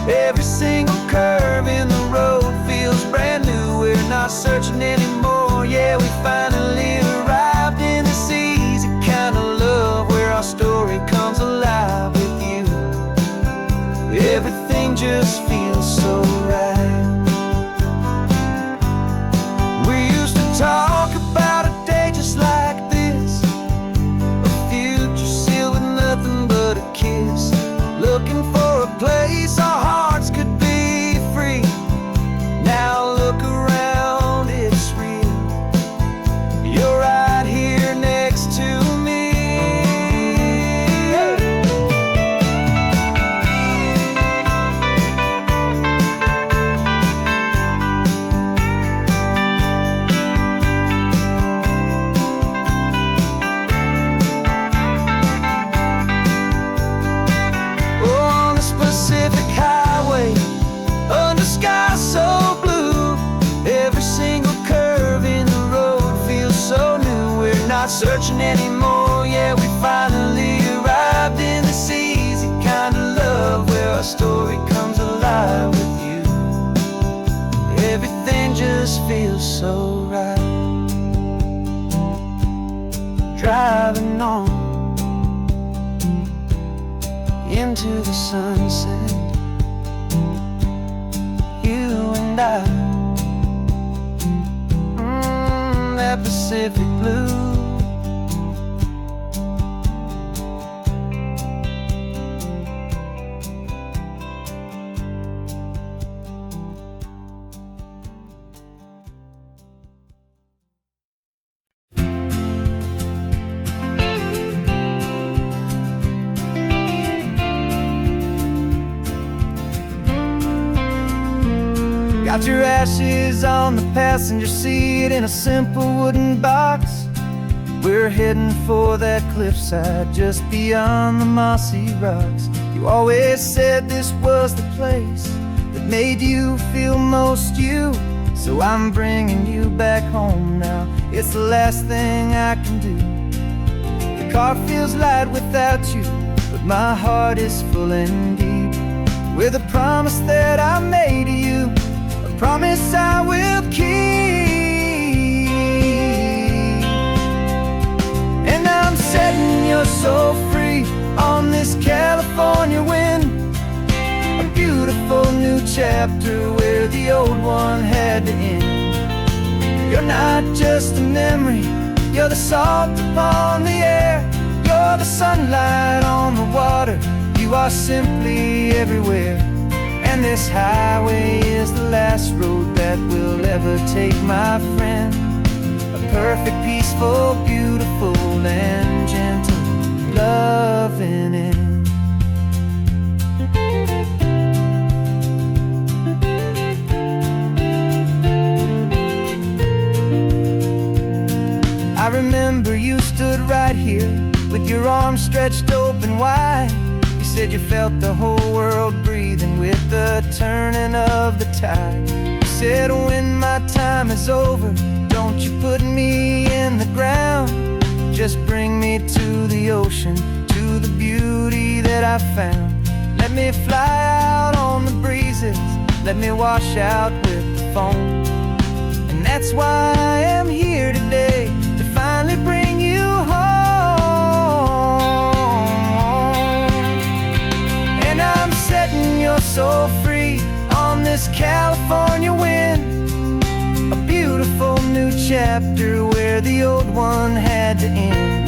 every single curve in the road feels brand new. We're not searching anymore, yeah, we finally arrived in this easy kind of love, where our story comes alive with you. Everything just feels so right. We used to talk about a day just like this, a future driving on into the sunset, you and I, that Pacific blue. Got your ashes on the passenger seat in a simple wooden box. We're heading for that cliffside just beyond the mossy rocks. You always said this was the place that made you feel most you. So I'm bringing you back home now. It's the last thing I can do. The car feels light without you, but my heart is full and deep with a promise that I made to you. Promise I will keep. And I'm setting your soul free on this California wind, a beautiful new chapter where the old one had to end. You're not just a memory, you're the salt upon the air, you're the sunlight on the water, you are simply everywhere. And this highway is the last road that we'll ever take, my friend. A perfect, peaceful, beautiful, and gentle loving end. I remember you stood right here with your arms stretched open wide. You said you felt the whole world breathing with the turning of the tide. You said when my time is over, don't you put me in the ground, just bring me to the ocean, to the beauty that I found. Let me fly out on the breezes, let me wash out with the foam. And that's why I am here today, to finally bring you home. And I'm setting your soul free on this California wind, a beautiful new chapter where the old one had to end.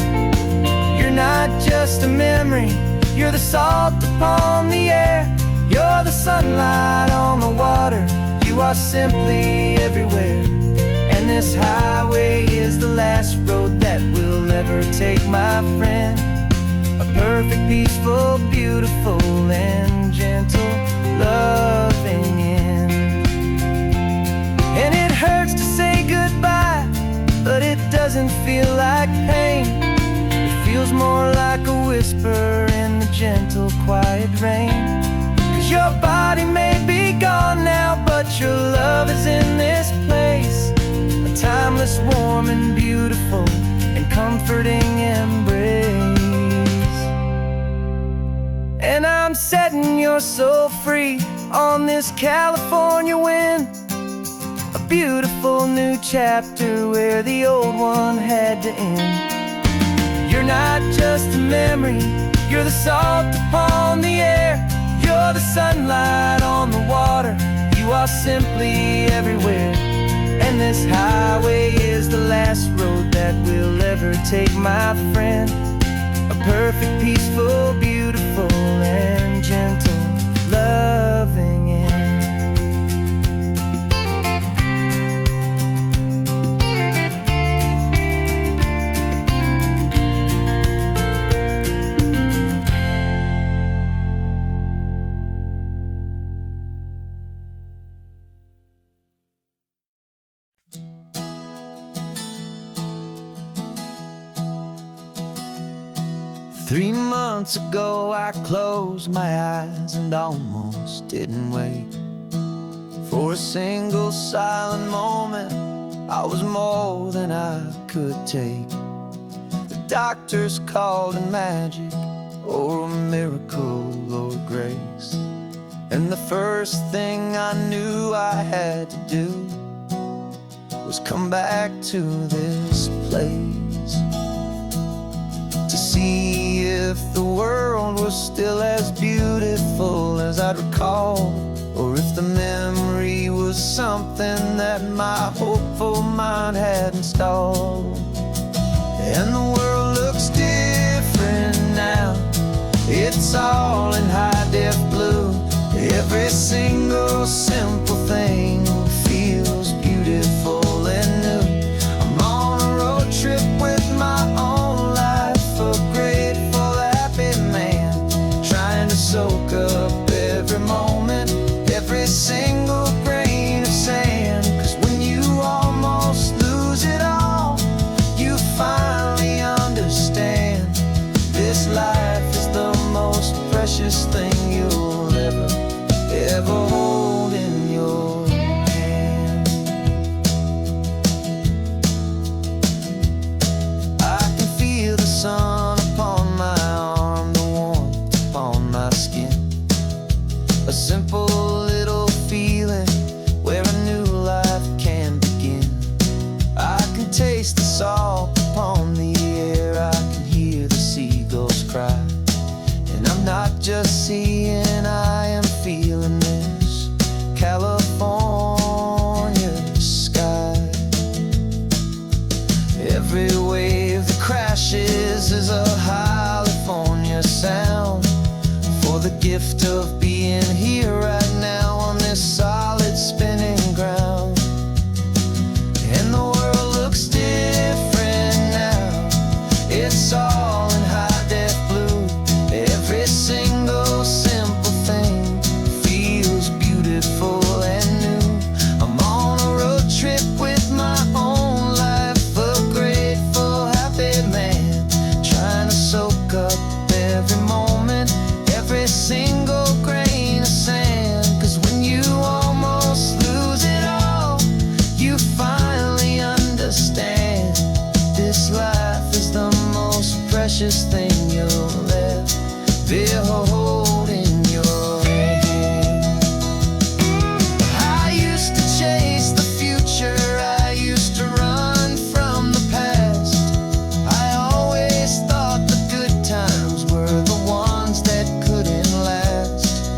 You're not just a memory, you're the salt upon the air, you're the sunlight on the water, you are simply everywhere. And this highway is the last road that we'll ever take, my friend. A perfect, peaceful, beautiful, and gentle loving end. And it hurts to say goodbye, but it doesn't feel like pain. It feels more like a whisper in the gentle, quiet rain. 'Cause your body may be gone now, but your love is in this place, a timeless, warm, and beautiful, and comforting embrace. And I'm setting your soul free on this California wind, a beautiful new chapter where the old one had to end. You're not just a memory, you're the salt upon the air, you're the sunlight on the water, you are simply everywhere. And this highway is the last road that we'll ever take, my friend. A perfect, peaceful, beautiful, and gentle loving end. Three months ago I closed my eyes and almost didn't wait for a single silent moment. I was more than I could take. The doctors called it magic, or a miracle, or grace. And the first thing I knew I had to do was come back to this place. world was still as beautiful as I'd recall, or if the memory was something that my hopeful mind had installed. And the world looks different now, it's all in high-def blue. Every single simple thing feels beautiful and new. I'm on a road trip with my own life, a grateful, happy man, trying to soak up every moment, every single grain of sand. 'Cause when you almost lose it all, you finally understand this life is the most precious thing you'll ever hold in your hand. I can feel the sun upon my arm, the warmth upon my skin, a simple little feeling where a new life can begin. I can taste the salt upon the air, I can hear the seagulls cry, and I'm not just seeing, I am feeling this California sky. Every wave that crashes is a California sound, for the gift of being here right now on this solid spinning ground. And the world looks different now, it's all in high-def blue. Every single simple thing feels beautiful and new. I'm on a road trip with my own life, a grateful, happy man, trying to soak up every moment, every single grain of sand. 'Cause when you almost lose it all, you finally understand this life is the most precious thing you'll ever hold in your hand. I used to chase the future, I used to run from the past. I always thought the good times were the ones that couldn't last.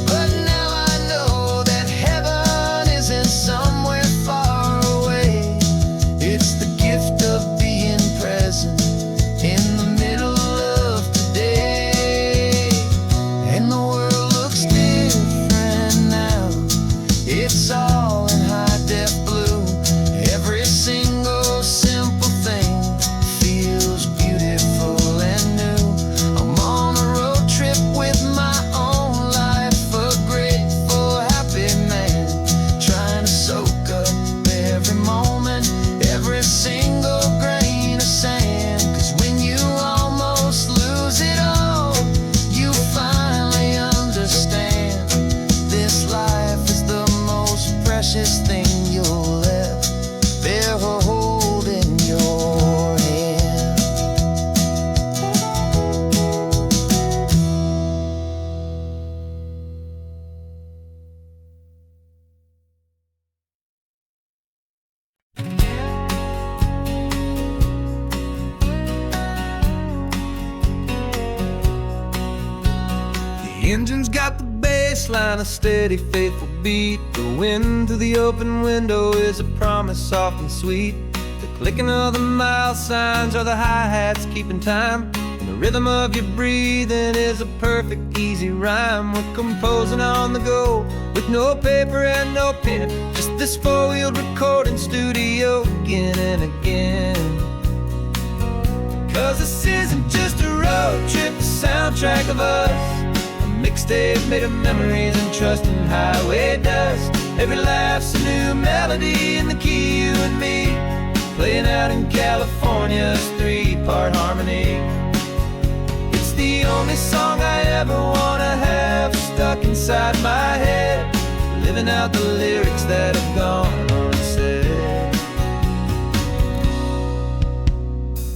But now I know that heaven isn't somewhere far away. It's the gift of being present in the middle of today. And the world looks different now, it's all in high-def blue. Every single simple thing feels beautiful and new. I'm on a road trip with my own life, a grateful, happy man, trying to soak up every moment, every single grain of sand. 'Cause when you almost lose it all, you finally understand this life is the most precious thing you'll ever hold in your hand. The engine's got the bass line, a steady, faithful beat. The wind through the open window is a promise soft and sweet. The clicking of the mile signs are the hi-hats keeping time, and the rhythm of your breathing is a perfect, easy rhyme. We're composing on the go with no paper and no pen, just this four-wheeled recording studio again and again. 'Cause this isn't just a road trip, a soundtrack of us, a mixtape made of memories and trust and highway dust. Every laugh's a new melody in the key, you and me, playing out in California's three-part harmony. It's the only song I ever wanna have stuck inside my head, living out the lyrics that have gone unsaid.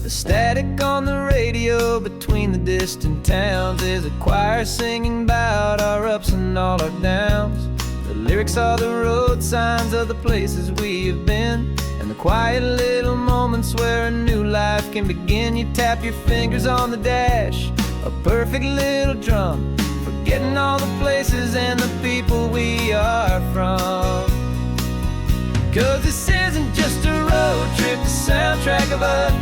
The static on the radio between the distant towns is a choir singing about our ups and all our downs. The lyrics are the road signs of the places we have been, and the quiet little moments where a new life can begin. You tap your fingers on the dash a perfect little drum, forgetting all the places and the people we are from. 'Cause this isn't just a road trip, the soundtrack of us,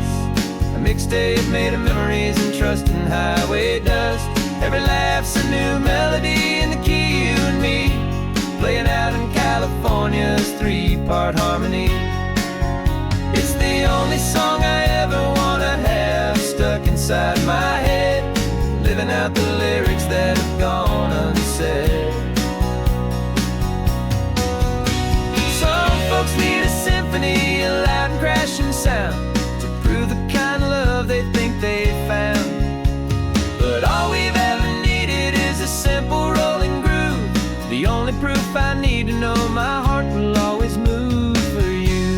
a mixtape made of memories and trust in highway dust. Every laugh's a new melody in the key, you and me, playing out in California's 3-part harmony. It's the only song I ever wanna have stuck inside my head, living out the lyrics that have gone unsaid. Some folks need a symphony, a loud and crashing sound, to prove the kind of love they think they found. But all we've ever needed is a simple rolling groove, the only proof I need to know my heart will always move for you.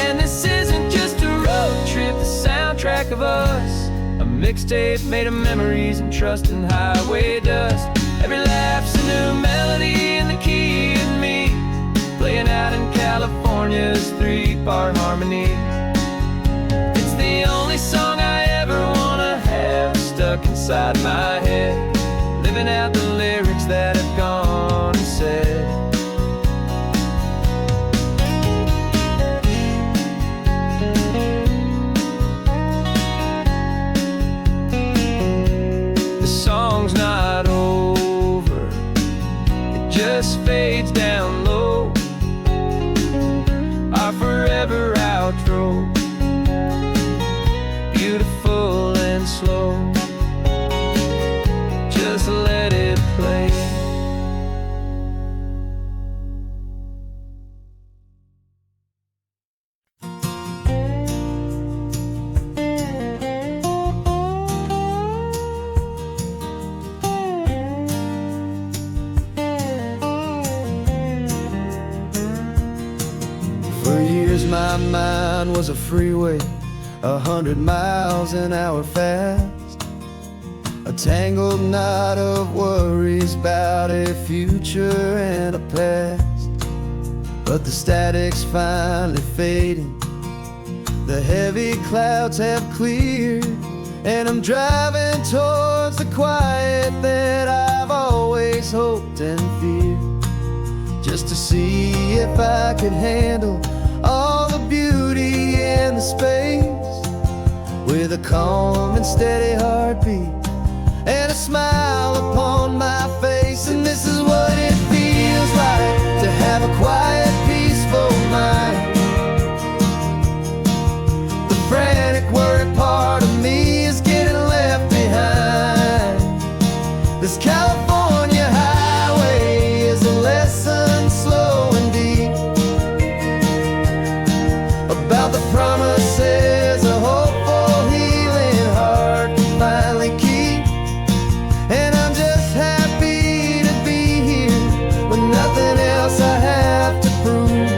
And this isn't just a road trip, the soundtrack of us, a mixtape made of memories and trust in highway dust. Every laugh's a new melody in the key and me, playing out in California's 3-part harmony. It's the only song I ever wanna have stuck inside my head, living out the lyrics that have gone unsaid. The song's not over, it just fades down low, our forever outro, beautiful and slow. Just let it play. For years my mind was a freeway, 100 miles an hour fast, a tangled knot of worries about a future and a past. But the static's finally fading, the heavy clouds have cleared, and I'm driving towards the quiet that I've always hoped and feared, just to see if I could handle all the beauty in the space, with a calm and steady heartbeat and a smile upon my face. And this is what it feels like to have a quiet, peaceful mind. The frantic, worried part of me is getting left behind. This California highway is a lesson slow and deep about the promises a hopeful, healing heart can finally keep. And I'm just happy to be here with nothing else I have to prove,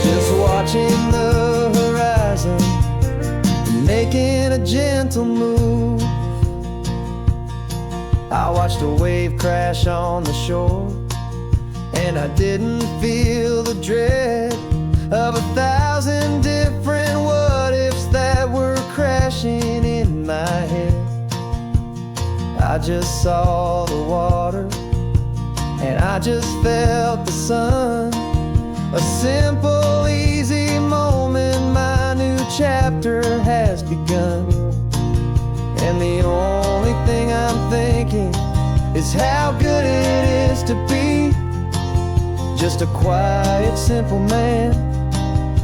just watching the horizon and making a gentle move. I watched a wave crash on the shore, and I didn't feel the dread of 1,000 different what-ifs that were crashing in my head. I just saw the water, and I just felt the sun, a simple, easy moment, my new chapter has begun. And the only thing I'm thinking is how good it is to be just a quiet, simple man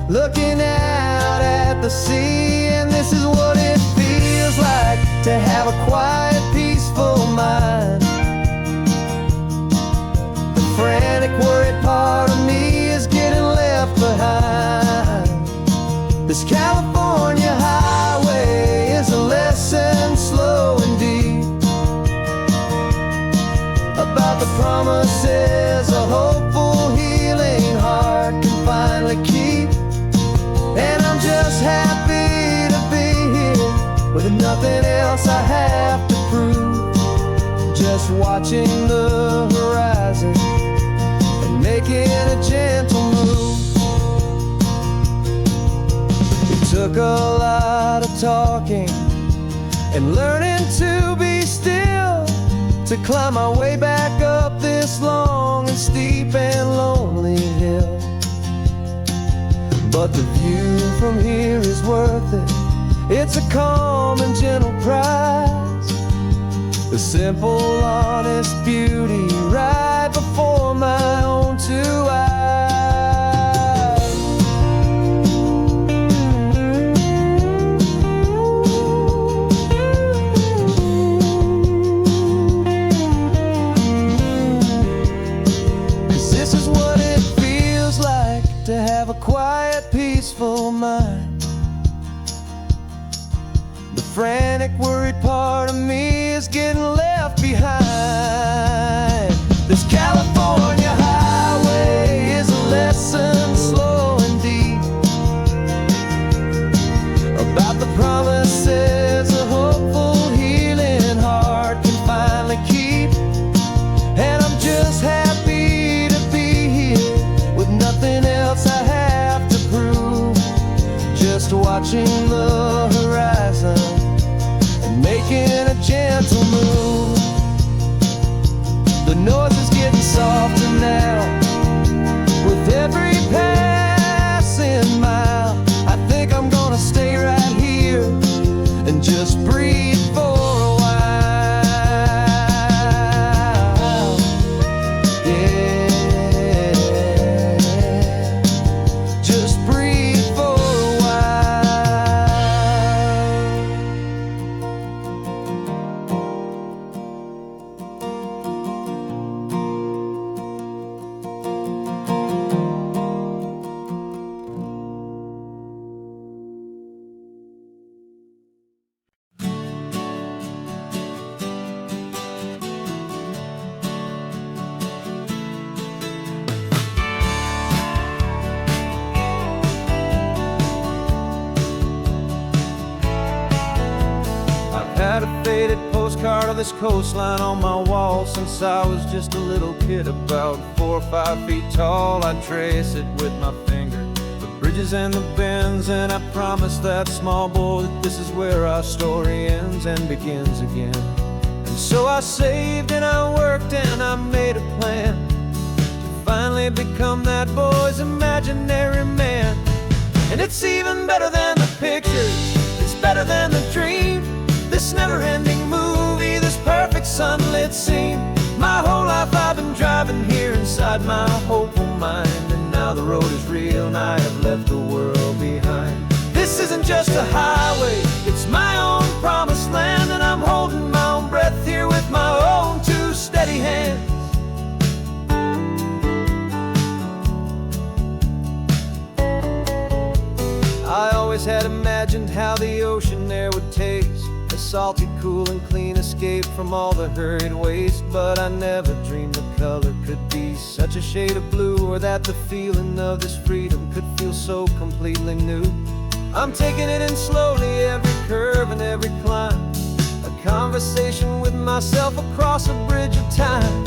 looking out at the sea. And this is what it feels like to have a quiet, peaceful mind. The frantic, worried part of me is getting left behind. This California highway is a lesson slow and deep about the promises a hopeful, healing heart can finally keep. And I'm just happy to be here with nothing else I have to prove, just watching the horizon and making a gentle move. It took a lot of talking and learning to be still to climb my way back up this long and steep and lonely hill. But the view from here is worth it. It's a calm and gentle prize, the simple, honest beauty right before my own two eyes. 'Cause this is what it feels like to have a quiet, peaceful mind. The frantic, worried part of me is getting left behind. This California highway is a lesson slow and deep about the promises a hopeful, healing heart can finally keep. And I'm just happy to be here with nothing else I have to prove, just watching the horizon and making a gentle move. The noise is getting softer now with every passing mile. I think I'm gonna stay right here and just breathe for a while. Yeah, just breathe for a while. Had a faded postcard of this coastline on my wall since I was just a little kid, about 4 or 5 feet tall. I trace it with my finger, the bridges and the bends, and I promised that small boy that this is where our story ends and begins again. And so I saved and I worked and I made a plan to finally become that boy's imaginary man. And it's even better than the pictures, it's better than the dream. This never-ending movie, this perfect sunlit scene. My whole life I've been driving here inside my hopeful mind, and now the road is real and I have left the world behind. This isn't just a highway, it's my own promised land, and I'm holding my own breath here with my own two steady hands. I always had imagined how the ocean air would taste, a salty, cool and clean escape from all the hurried waste. But I never dreamed the color could be such a shade of blue, or that the feeling of this freedom could feel so completely new. I'm taking it in slowly, every curve and every climb, a conversation with myself across a bridge of time.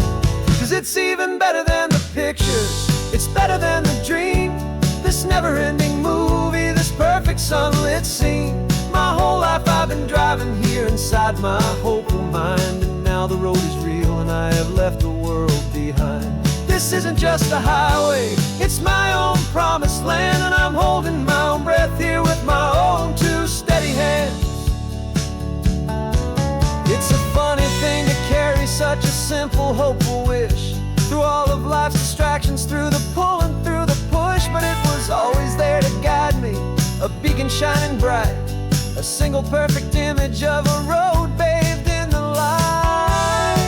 'Cause it's even better than the pictures, it's better than the dream. This never-ending movie, this perfect sunlit scene. My whole life I've been driving here inside my hopeful mind, and now the road is real and I have left the world behind. This isn't just a highway, it's my own promised land, and I'm holding my own breath here with my own two steady hands. It's a funny thing to carry such a simple, hopeful wish through all of life's distractions, through the pull and through the push. But it was always there to guide me, a beacon shining bright, a single perfect image of a road bathed in the light.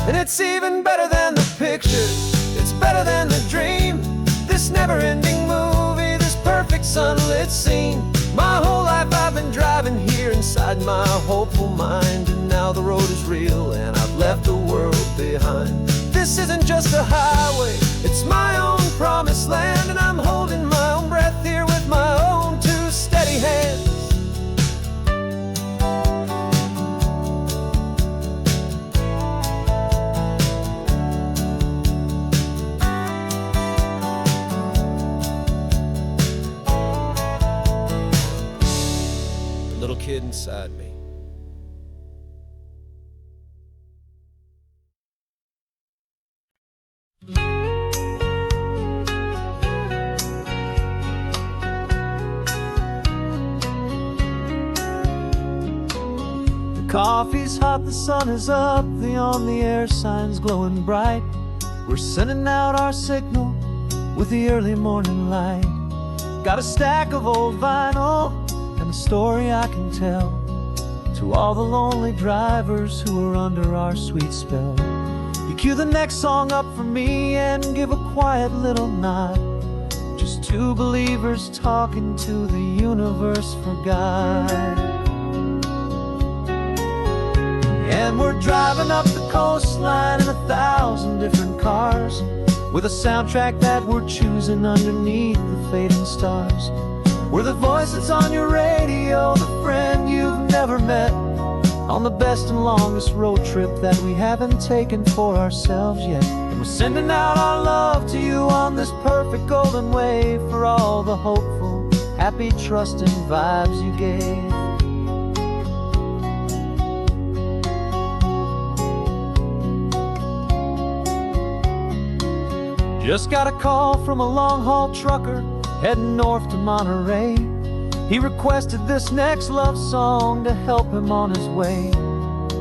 And it's even better than the pictures, it's better than the dream. This never-ending movie, this perfect sunlit scene. My whole life I've been driving here inside my hopeful mind, and now the road is real and I've left the world behind. This isn't just a highway, it's my own promised land, and I'm holding my own breath here with my own two steady hands. The little kid inside me. Coffee's hot, the sun is up, the on-the-air sign's glowing bright. We're sending out our signal with the early morning light. Got a stack of old vinyl and a story I can tell to all the lonely drivers who are under our sweet spell. You cue the next song up for me and give a quiet little nod. Just two believers talking to the universe for God. And we're driving up the coastline in 1,000 different cars, with a soundtrack that we're choosing underneath the fading stars. We're the voice that's on your radio, the friend you've never met, on the best and longest road trip that we haven't taken for ourselves yet. And we're sending out our love to you on this perfect golden wave, for all the hopeful, happy, trusting vibes you gave. Just got a call from a long-haul trucker heading north to Monterey. He requested this next love song to help him on his way.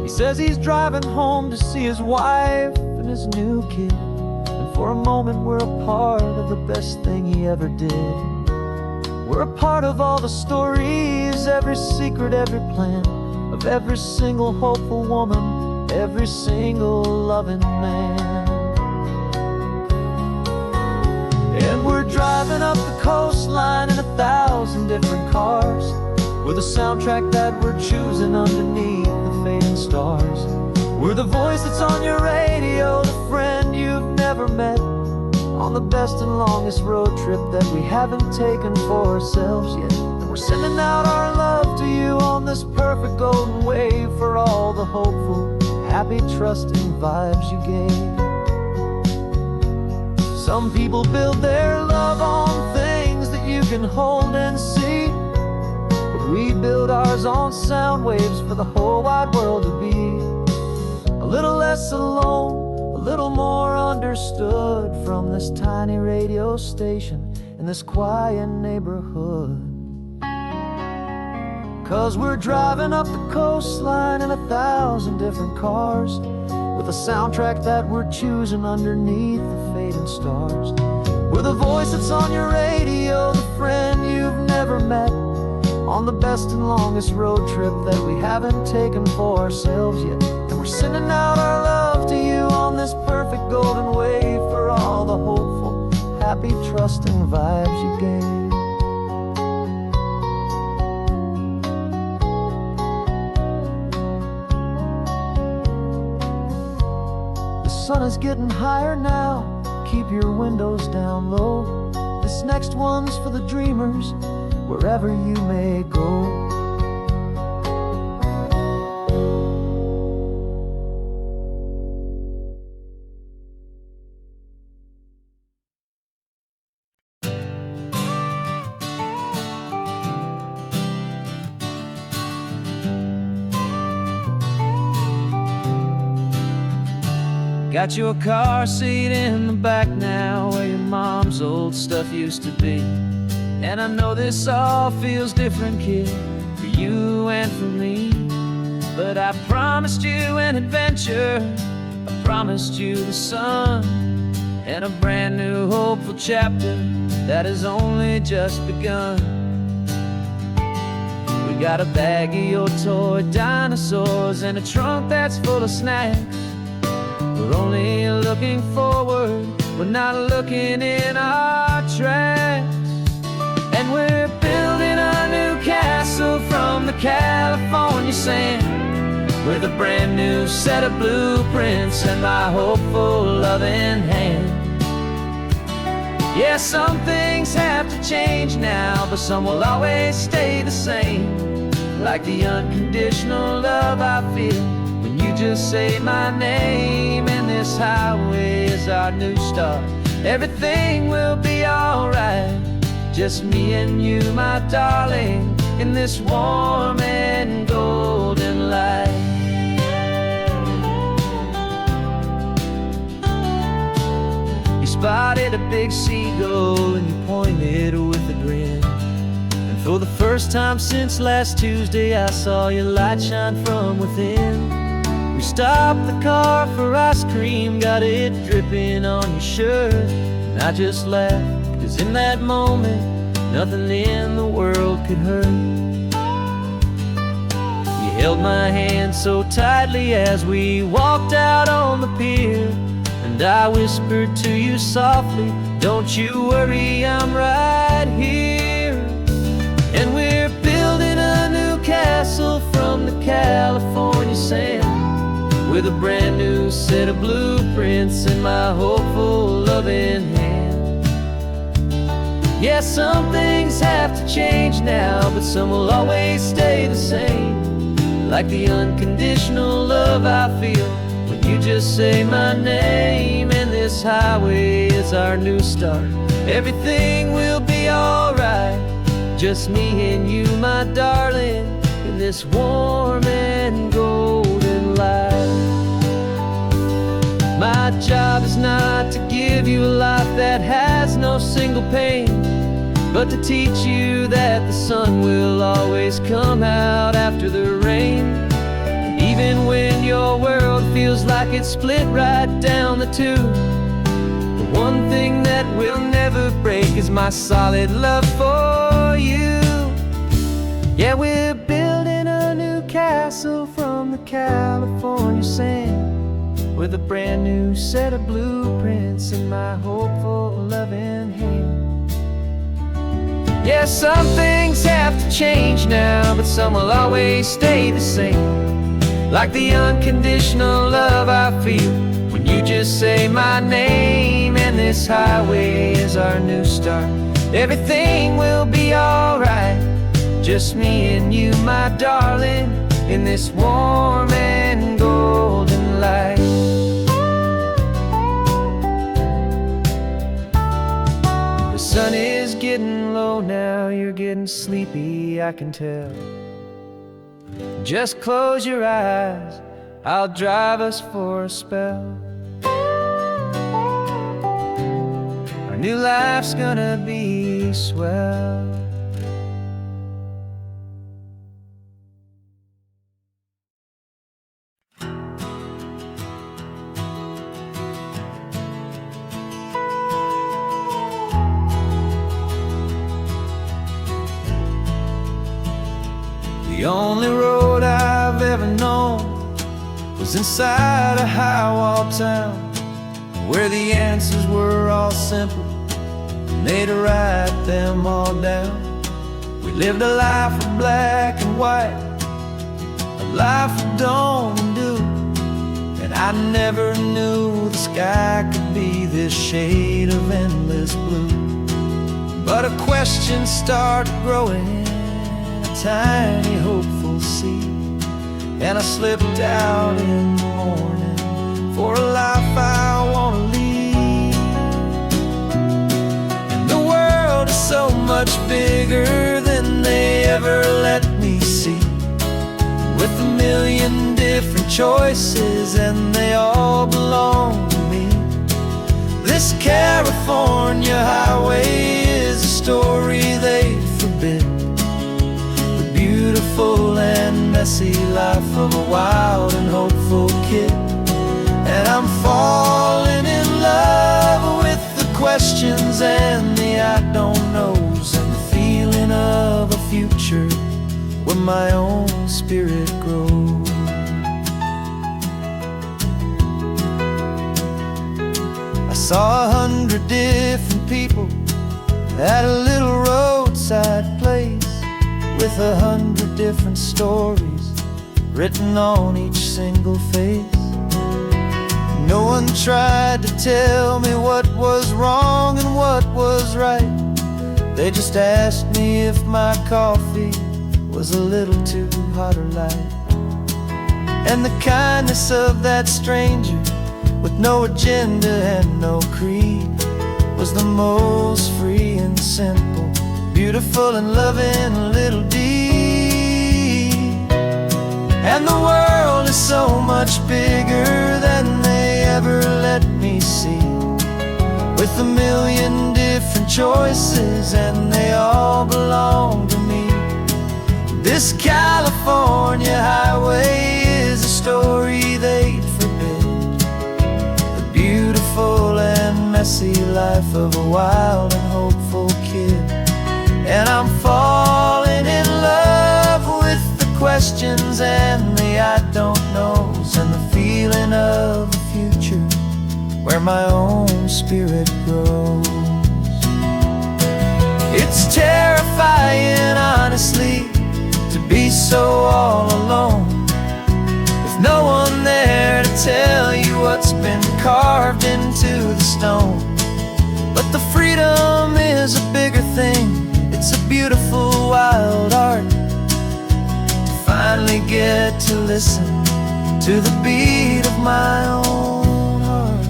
He says he's driving home to see his wife and his new kid, and for a moment we're a part of the best thing he ever did. We're a part of all the stories, every secret, every plan, of every single hopeful woman, every single loving man. And we're driving up the coastline in 1,000 different cars, with a soundtrack that we're choosing underneath the fading stars. We're the voice that's on your radio, the friend you've never met, on the best and longest road trip that we haven't taken for ourselves yet. And we're sending out our love to you on this perfect golden wave, for all the hopeful, happy, trusting vibes you gave. Some people build their love on things that you can hold and see, but we build ours on sound waves for the whole wide world to be a little less alone, a little more understood, from this tiny radio station in this quiet neighborhood. 'Cause we're driving up the coastline in 1,000 different cars, with a soundtrack that we're choosing underneath the fading stars. We're the voice that's on your radio, the friend you've never met, on the best and longest road trip that we haven't taken for ourselves yet. And we're sending out our love to you on this perfect golden wave, for all the hopeful, happy, trusting vibes you gave. The sun is getting higher now, keep your windows down low. This next one's for the dreamers, wherever you may go. Got your car seat in the back now, where your mom's old stuff used to be. And I know this all feels different, kid, for you and for me. But I promised you an adventure, I promised you the sun, and a brand new hopeful chapter that has only just begun. We got a bag of your toy dinosaurs and a trunk that's full of snacks. We're only looking forward, we're not looking in our tracks. And we're building a new castle from the California sand, with a brand new set of blueprints and my hopeful loving hand. Yeah, some things have to change now, but some will always stay the same. Like the unconditional love I feel when you just say my name. And this highway is our new start. Everything will be alright, just me and you, my darling, in this warm and golden light. You spotted a big seagull and you pointed with a grin. And for the first time since last Tuesday, I saw your light shine from within. We stopped the car for ice cream, got it dripping on your shirt. And I just laughed, 'cause in that moment, nothing in the world could hurt. You held my hand so tightly as we walked out on the pier. And I whispered to you softly, don't you worry, I'm right here. And we're building a new castle from the California sand, with a brand new set of blueprints in my hopeful loving hand. Yeah, some things have to change now, but some will always stay the same. Like the unconditional love I feel when you just say my name. And this highway is our new start. Everything will be alright, just me and you, my darling, in this warm and golden light. My job is not to give you a life that has no single pain, but to teach you that the sun will always come out after the rain. Even when your world feels like it's split right down the two, the one thing that will never break is my solid love for you. Yeah, we're building a new castle from the California sand, with a brand new set of blueprints in my hopeful loving hand. Yeah, some things have to change now, but some will always stay the same. Like the unconditional love I feel when you just say my name. And this highway is our new start. Everything will be alright, just me and you, my darling, in this warm and golden light. The sun is getting low now, you're getting sleepy, I can tell. Just close your eyes, I'll drive us for a spell. Our new life's gonna be swell. The only road I've ever known was inside a high-wall town, where the answers were all simple and they'd write them all down. We lived a life of black and white, a life of dawn and dew, and I never knew the sky could be this shade of endless blue. But a question started growing, tiny hopeful seed, and I slipped out in the morning for a life I want to lead. And the world is so much bigger than they ever let me see, with a million different choices and they all belong to me. This California highway is a story they forbid, beautiful and messy life of a wild and hopeful kid. And I'm falling in love with the questions and the I don't knows, and the feeling of a future where my own spirit grows. I saw 100 different people at a little roadside place, with 100 different stories written on each single face. No one tried to tell me what was wrong and what was right. They just asked me if my coffee was a little too hot or light. And the kindness of that stranger, with no agenda and no creed, was the most free and simple, beautiful and loving little deed. And the world is so much bigger than they ever let me see, with a million different choices and they all belong to me. This California highway is a story they'd forbid, the beautiful and messy life of a wild and hopeful kid. And I'm falling in love with the questions and the I don't knows, and the feeling of a future where my own spirit grows. It's terrifying, honestly, to be so all alone, with no one there to tell you what's been carved into the stone. But the freedom is a bigger thing. It's a beautiful wild art to finally get to listen to the beat of my own heart.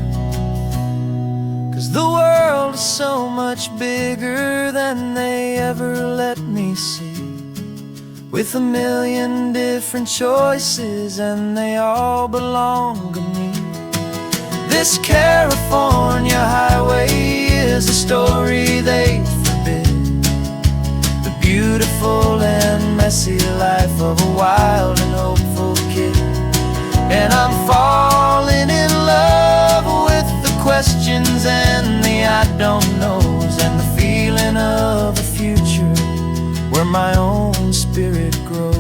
'Cause the world is so much bigger than they ever let me see, with a million different choices and they all belong to me. This California highway is a story they forbid, the beautiful and messy life of a wild and hopeful kid. And I'm falling in love with the questions and the I don't knows, and the feeling of a future where my own spirit grows.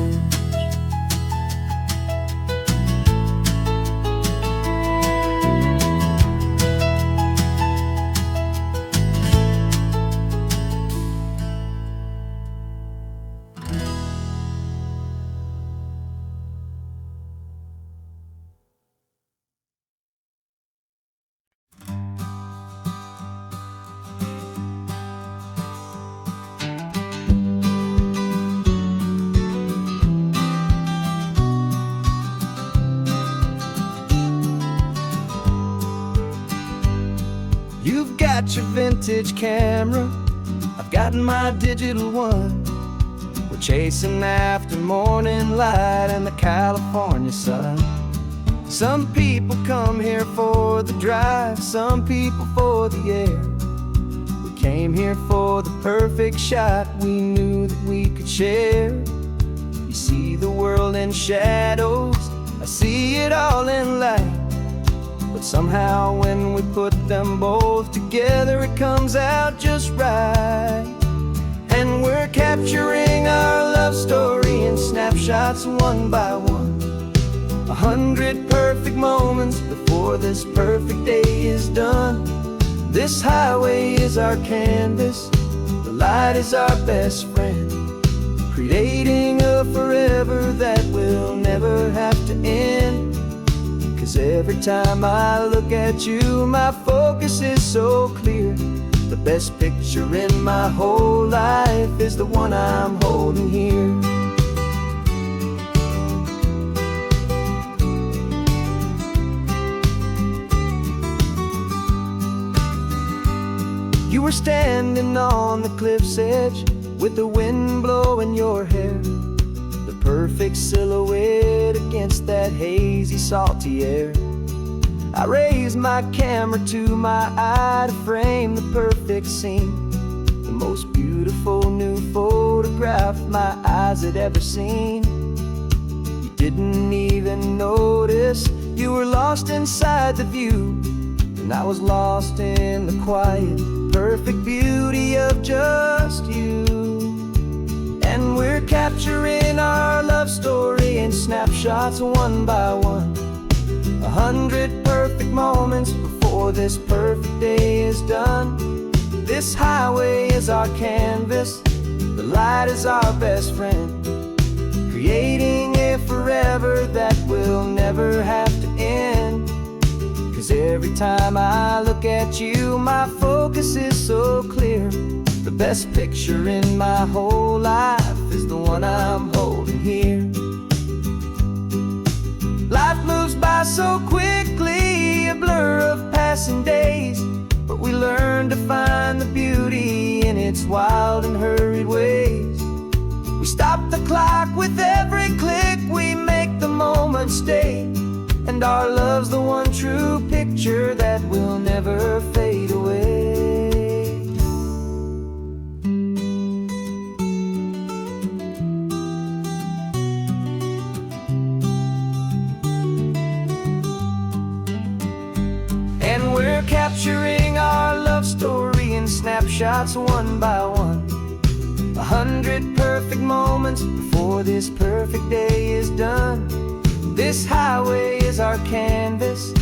You've got your vintage camera, I've got my digital one. We're chasing after morning light and the California sun. Some people come here for the drive, some people for the air. We came here for the perfect shot we knew that we could share. You see the world in shadows, I see it all in light. But somehow when we put them both together, it comes out just right. And we're capturing our love story in snapshots one by one, 100 perfect moments before this perfect day is done. This highway is our canvas, the light is our best friend, creating a forever that will never have to end. 'Cause every time I look at you, my focus is so clear. The best picture in my whole life is the one I'm holding here. You were standing on the cliff's edge with the wind blowing your hair, the perfect silhouette against that hazy, salty air. I raised my camera to my eye to frame the perfect scene, the most beautiful new photograph my eyes had ever seen. You didn't even notice, you were lost inside the view, and I was lost in the quiet, perfect beauty of just you. And we're capturing our love story in snapshots one by one, 100 perfect moments before this perfect day is done. This highway is our canvas, the light is our best friend, creating a forever that will never have to end. 'Cause every time I look at you, my focus is so clear. The best picture in my whole life is the one I'm holding here. Life moves by so quickly, a blur of passing days, but we learn to find the beauty in its wild and hurried ways. We stop the clock with every click, we make the moment stay, and our love's the one true picture that will never fade away. And we're capturing our love story in snapshots one by one. 100 perfect moments before this perfect day is done. This highway is our canvas,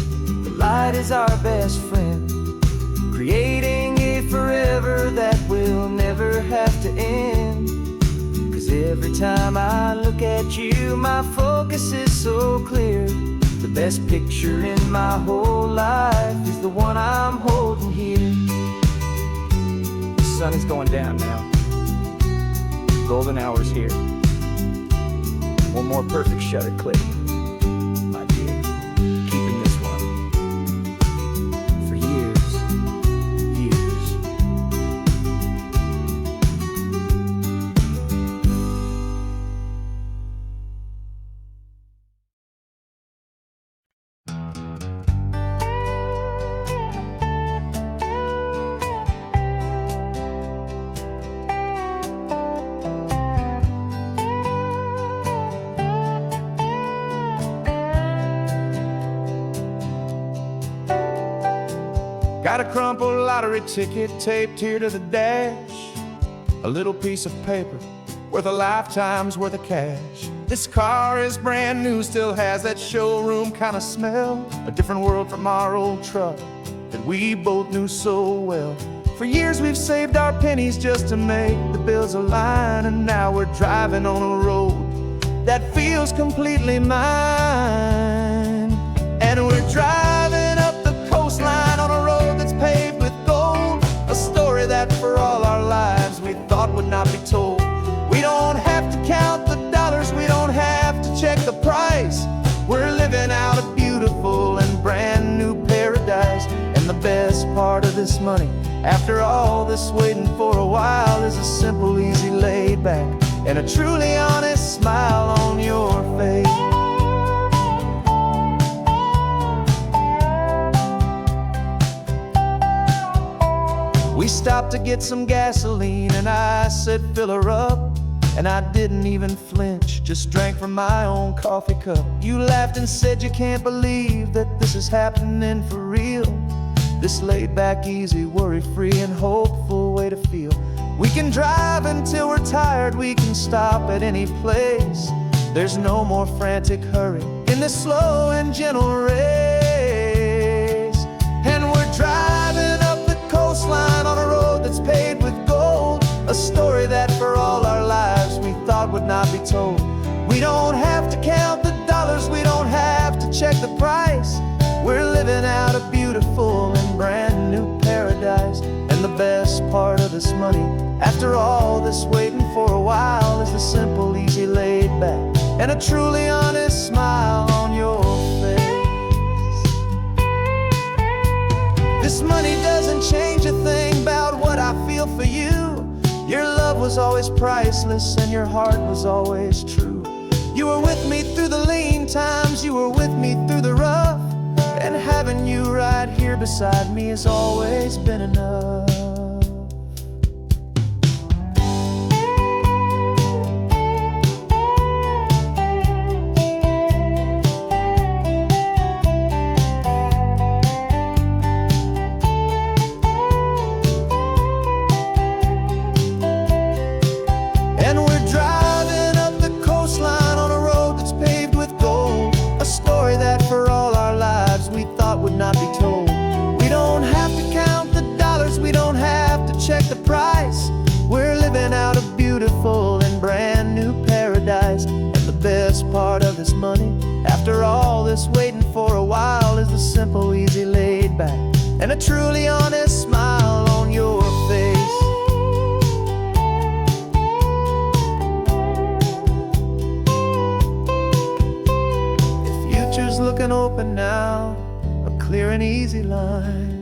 the light is our best friend, creating a forever that will never have to end. 'Cause every time I look at you, my focus is so clear. The best picture in my whole life is the one I'm holding here. The sun is going down now. Golden hour's here. One more perfect shutter click, my dear. Keeping this one for years, years. Got a crumpled lottery ticket taped here to the dash, a little piece of paper worth a lifetime's worth of cash. This car is brand new, still has that showroom kind of smell, a different world from our old truck that we both knew so well. For years we've saved our pennies just to make the bills align, and now we're driving on a road that feels completely mine. And we're driving up the coastline on a road that's paved with gold, a story that for all our lives we thought would not be told. We don't have to count the dollars, we don't have to check the price. We're living out a beautiful and brand new paradise. And the best part of this money, after all this waiting for a while, is a simple, easy, laid back, and a truly honest smile on your face. We stopped to get some gasoline, and I said fill her up, and I didn't even flinch, just drank from my own coffee cup. You laughed and said you can't believe that this is happening for real. This laid back, easy, worry-free and hopeful way to feel. We can drive until we're tired, we can stop at any place. There's no more frantic hurry in this slow and gentle race. And we're driving up the coastline on a road that's paved with gold, a story that for all our lives we thought would not be told. We don't have to count the dollars, we don't have to check the price. We're living out a beautiful and brand new paradise. And the best part of this money, after all this waiting for a while, is the simple, easy, laid back, and a truly honest smile on your face. This money doesn't change a thing about what I feel for you. Your love was always priceless and your heart was always true. You were with me through the lean times, you were with me through the rough, and having you right here beside me has always been enough. And we're driving up the coastline on a road that's paved with gold, a story that for all our lives we thought would not be told. We don't have to count the dollars, we don't have a truly honest smile on your face. The future's looking open now, a clear and easy line.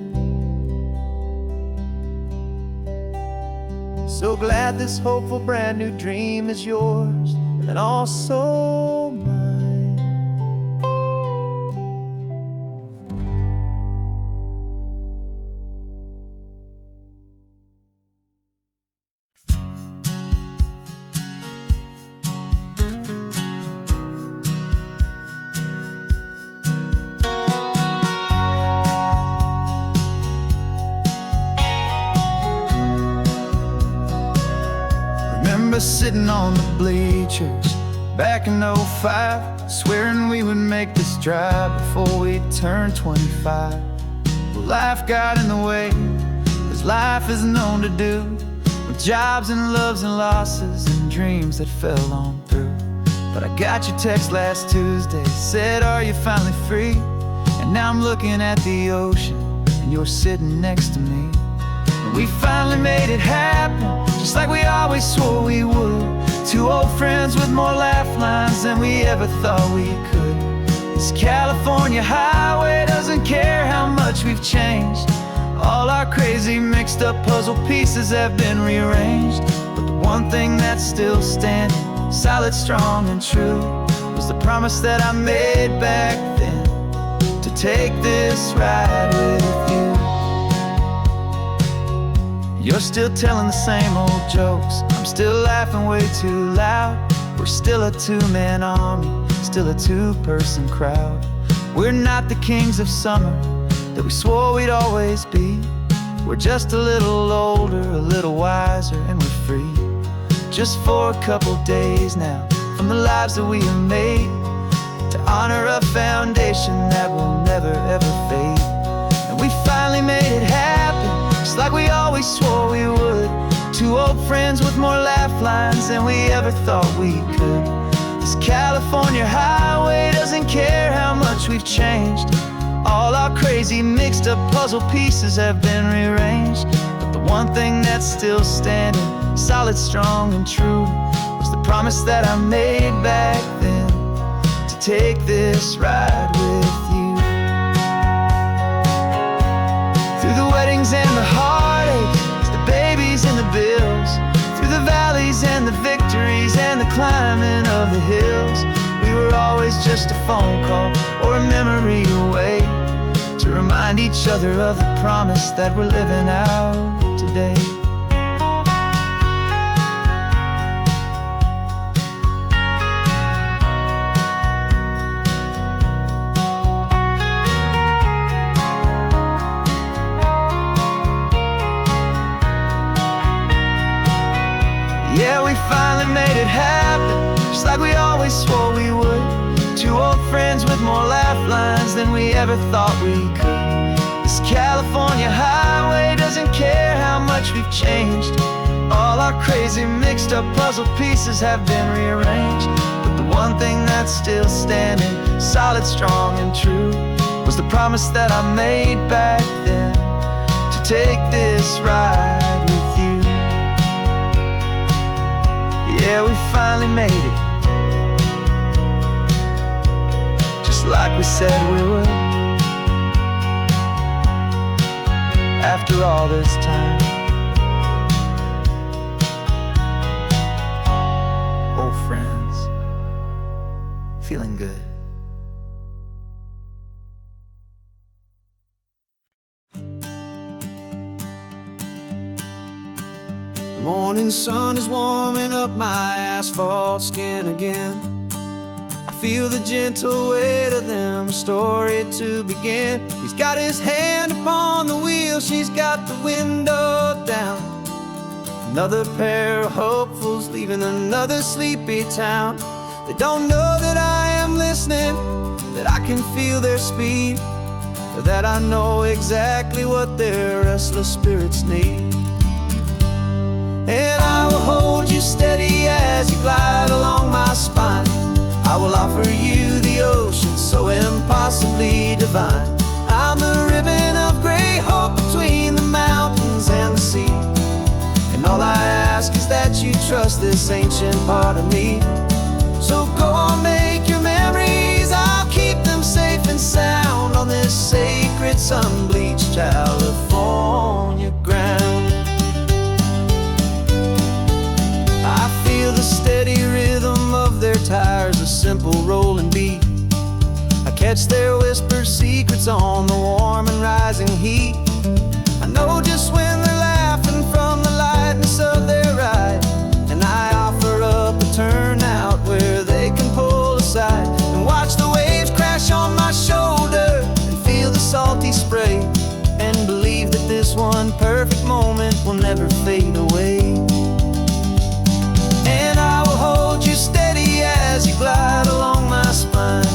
So glad this hopeful brand new dream is yours and also mine. Remember sitting on the bleachers back in '05, swearing we would make this drive before we turned 25. Well, life got in the way, as life is known to do, with jobs and loves and losses and dreams that fell on through. But I got your text last Tuesday, said, are you finally free? And now I'm looking at the ocean, and you're sitting next to me. And we finally made it happen, just like we always swore we would. Two old friends with more laugh lines than we ever thought we could. This California highway doesn't care how much we've changed. All our crazy mixed up puzzle pieces have been rearranged. But the one thing that's still standing, solid, strong, and true, was the promise that I made back then, to take this ride with you. You're still telling the same old jokes, I'm still laughing way too loud. We're still a two-man army, still a two-person crowd. We're not the kings of summer that we swore we'd always be. We're just a little older, a little wiser, and we're free. Just for a couple days now, from the lives that we have made, to honor a foundation that will never ever fade. And we finally made it happen, just like we always swore we would. Two old friends with more laugh lines than we ever thought we could. This California highway doesn't care how much we've changed. All our crazy mixed up puzzle pieces have been rearranged. But the one thing that's still standing, solid, strong, and true, was the promise that I made back then, to take this ride with you. Through the weddings and the heartaches, the babies and the bills, through the valleys and the victories and the climbing of the hills, we were always just a phone call or a memory away, to remind each other of the promise that we're living out today. Yeah, we finally made it happen, just like we always swore we would. Two old friends with more laugh lines than we ever thought we could. This California highway doesn't care how much we've changed. All our crazy mixed up puzzle pieces have been rearranged. But the one thing that's still standing, solid, strong, and true, was the promise that I made back then, to take this ride with you. Yeah, we finally made it, just like we said we would. After all this time, old friends, feeling good. The morning sun is warming up my asphalt skin again. I feel the gentle weight of them, a story to begin. He's got his hand upon the wheel, she's got the window down. Another pair of hopefuls leaving another sleepy town. They don't know that I am listening, that I can feel their speed, or that I know exactly what their restless spirits need. And I will hold you steady as you glide along my spine. I will offer you the ocean so impossibly divine. I'm the ribbon of gray hope trust this ancient part of me. So go on, make your memories, I'll keep them safe and sound on this sacred sun-bleached California ground. I feel the steady rhythm of their tires, a simple rolling beat. I catch their whispered secrets on the warm and rising heat. I know just when they're laughing from the lightness of their ride, and I offer up a turnout where they can pull aside and watch the waves crash on my shoulder and feel the salty spray, and believe that this one perfect moment will never fade away. And I will hold you steady as you glide along my spine.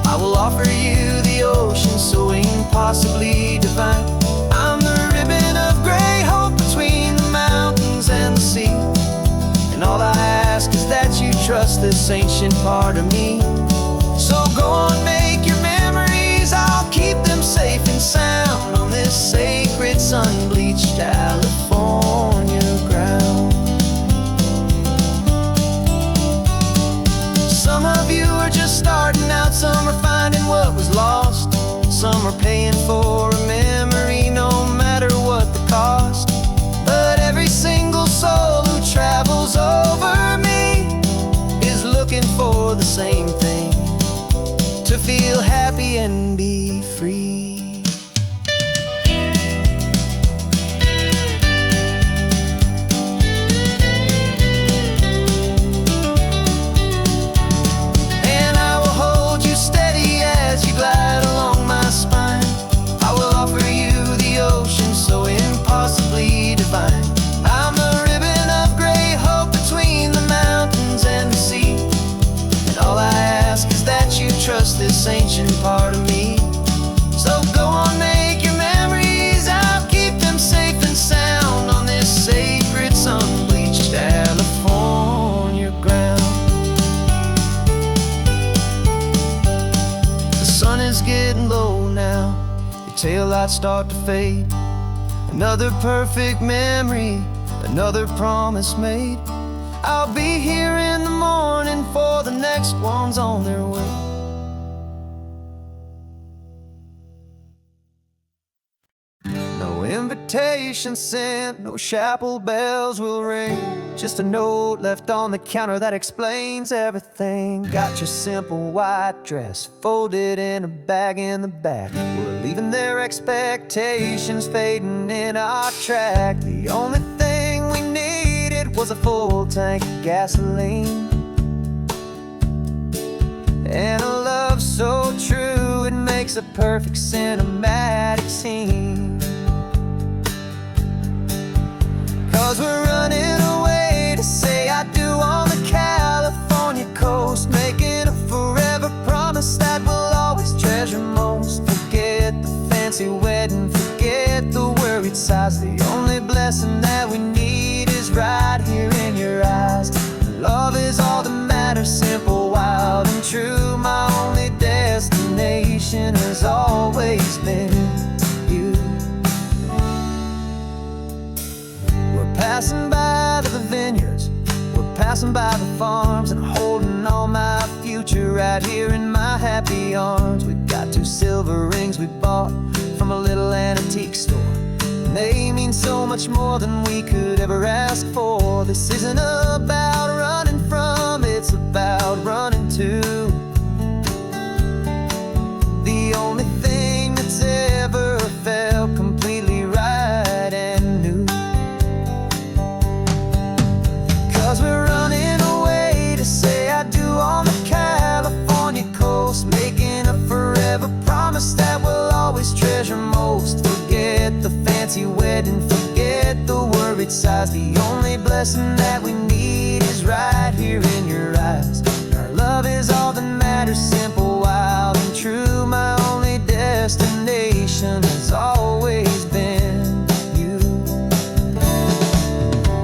I will offer you the ocean so impossibly divine. I'm the ribbon of gray hope between the mountains and the sea, and all I ask is that you trust this ancient part of me. So go on, make your memories, I'll keep them safe and sound on this sacred sun-bleached California ground. Some of you are just starting out, some are finding what was lost, some are paying for a memory no matter what the cost. But every single soul who travels over me is looking for the same thing, to feel happy and be free. Trust this ancient part of me. So go on, make your memories, I'll keep them safe and sound on this sacred sun-bleached California ground. The sun is getting low now, your taillights start to fade. Another perfect memory, another promise made. I'll be here in the morning for the next ones on their way. No invitation sent, no chapel bells will ring, just a note left on the counter that explains everything. Got your simple white dress folded in a bag in the back. We're leaving their expectations fading in our track. The only thing we needed was a full tank of gasoline, and a love so true it makes a perfect cinematic scene. 'Cause we're running away to say I do on the California coast, making a forever promise that we'll always treasure most. Forget the fancy wedding, forget the worried sighs. The only blessing that we need is right here in your eyes. Love is all that matters, simple, wild, and true. My only destination has always been you. We're passing by the vineyards, we're passing by the farms, and holding all my future right here in my happy arms. We've got 2 silver rings we bought from a little antique store, and they mean so much more than we could ever ask for. This isn't about running from, it's about running to. The only thing that's ever felt completely right and new. 'Cause we're running away to say I do on the California coast, making a forever promise that we'll always treasure most. Forget the fancy wedding, forget the worried sighs. The only blessing that we need is right here in your eyes. Our love is all that matters, simple, wild, and true. My only destination has always been you.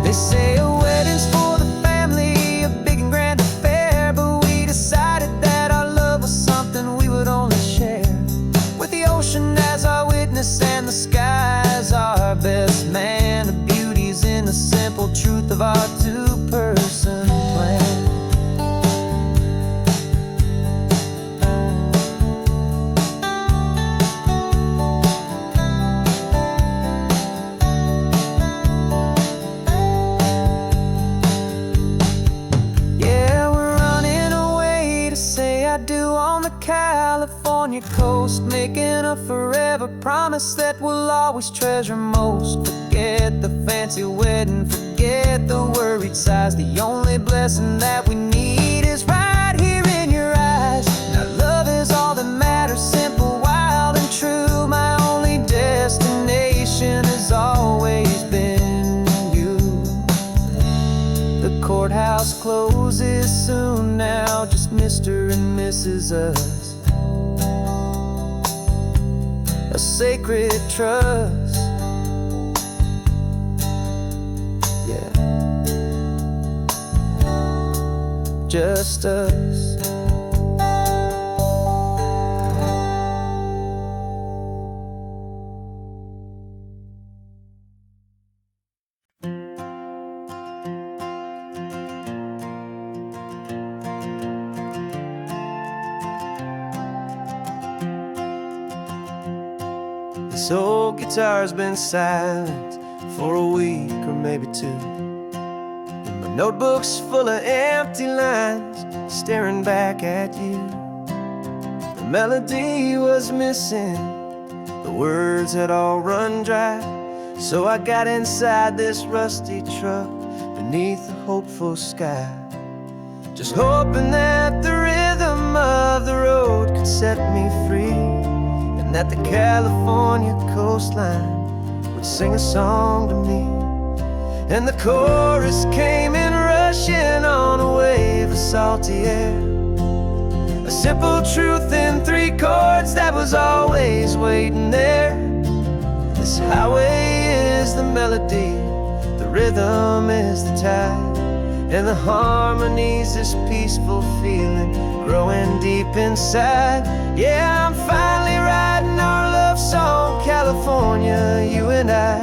They say a wedding's for the family, a big and grand affair, but we decided that our love was something we would only share with the ocean as our witness and the sky as our best man. The beauty's in the simple truth of our 2 persons. coast, making a forever promise that we'll always treasure most. Forget the fancy wedding, forget the worried sighs. The only blessing that we need is right here in your eyes. Now love is all that matters, simple, wild and true. My only destination has always been you. The courthouse closes soon now, just Mr. and Mrs. Us. A sacred trust, yeah, just us. This old guitar's been silent for a week or maybe two, and my notebook's full of empty lines staring back at you. The melody was missing, the words had all run dry. So I got inside this rusty truck beneath a hopeful sky, just hoping that the rhythm of the road could set me free, and that the California coastline would sing a song to me. And the chorus came in rushing on a wave of salty air, a simple truth in 3 chords that was always waiting there. This highway is the melody, the rhythm is the tide, and the harmony's this peaceful feeling growing deep inside. Yeah, I'm finally writing our love song, California, you and I.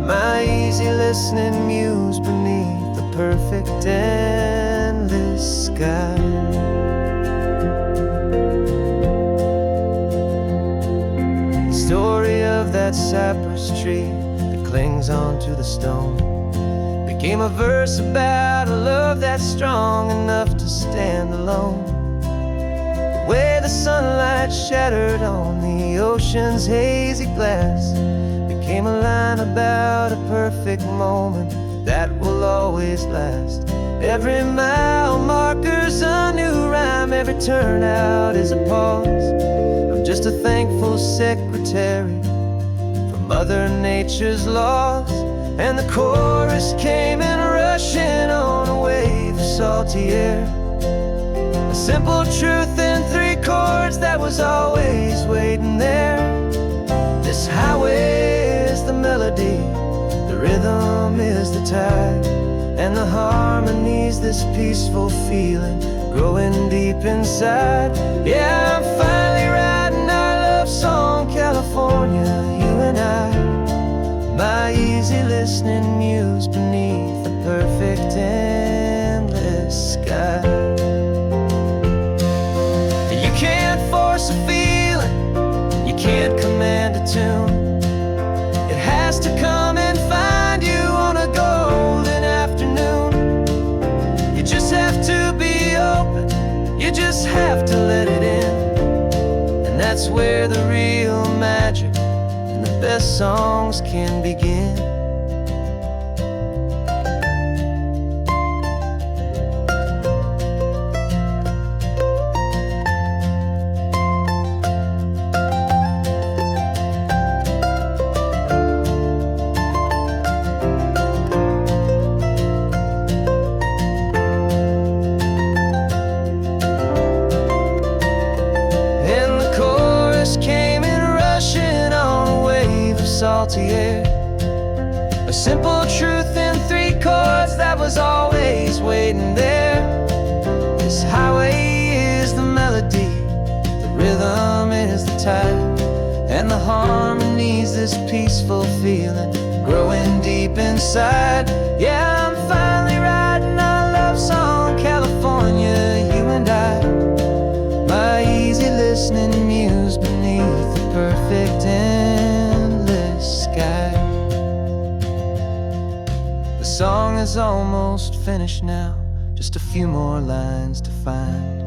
My easy listening muse beneath the perfect endless sky. The story of that cypress tree that clings onto the stone became a verse about a love that's strong enough to stand alone. The way the sunlight shattered on the ocean's hazy glass became a line about a perfect moment that will always last. Every mile marker's a new rhyme, every turnout is a pause. I'm just a thankful secretary for Mother Nature's laws. And the chorus came in rushing on a wave of salty air, a simple truth in 3 chords that was always waiting there. This highway is the melody, the rhythm is the tide, and the harmony's this peaceful feeling growing deep inside. Yeah, I'm finally writing our love song, California, you and I. My easy listening muse beneath the perfect endless sky. You can't force a feeling, you can't command a tune. It has to come and find you on a golden afternoon. You just have to be open, you just have to let it in. And that's where the real magic, the best songs can begin. And the chorus came in rushing on a wave of salty air, a simple truth in 3 chords that was always waiting there. This highway is the melody, the rhythm is the tide, and the harmony's this peaceful feeling growing deep inside. Yeah, I'm finally writing our love song, California, you and I. My easy listening muse beneath the perfect endless sky. The song is almost finished now, just a few more lines to find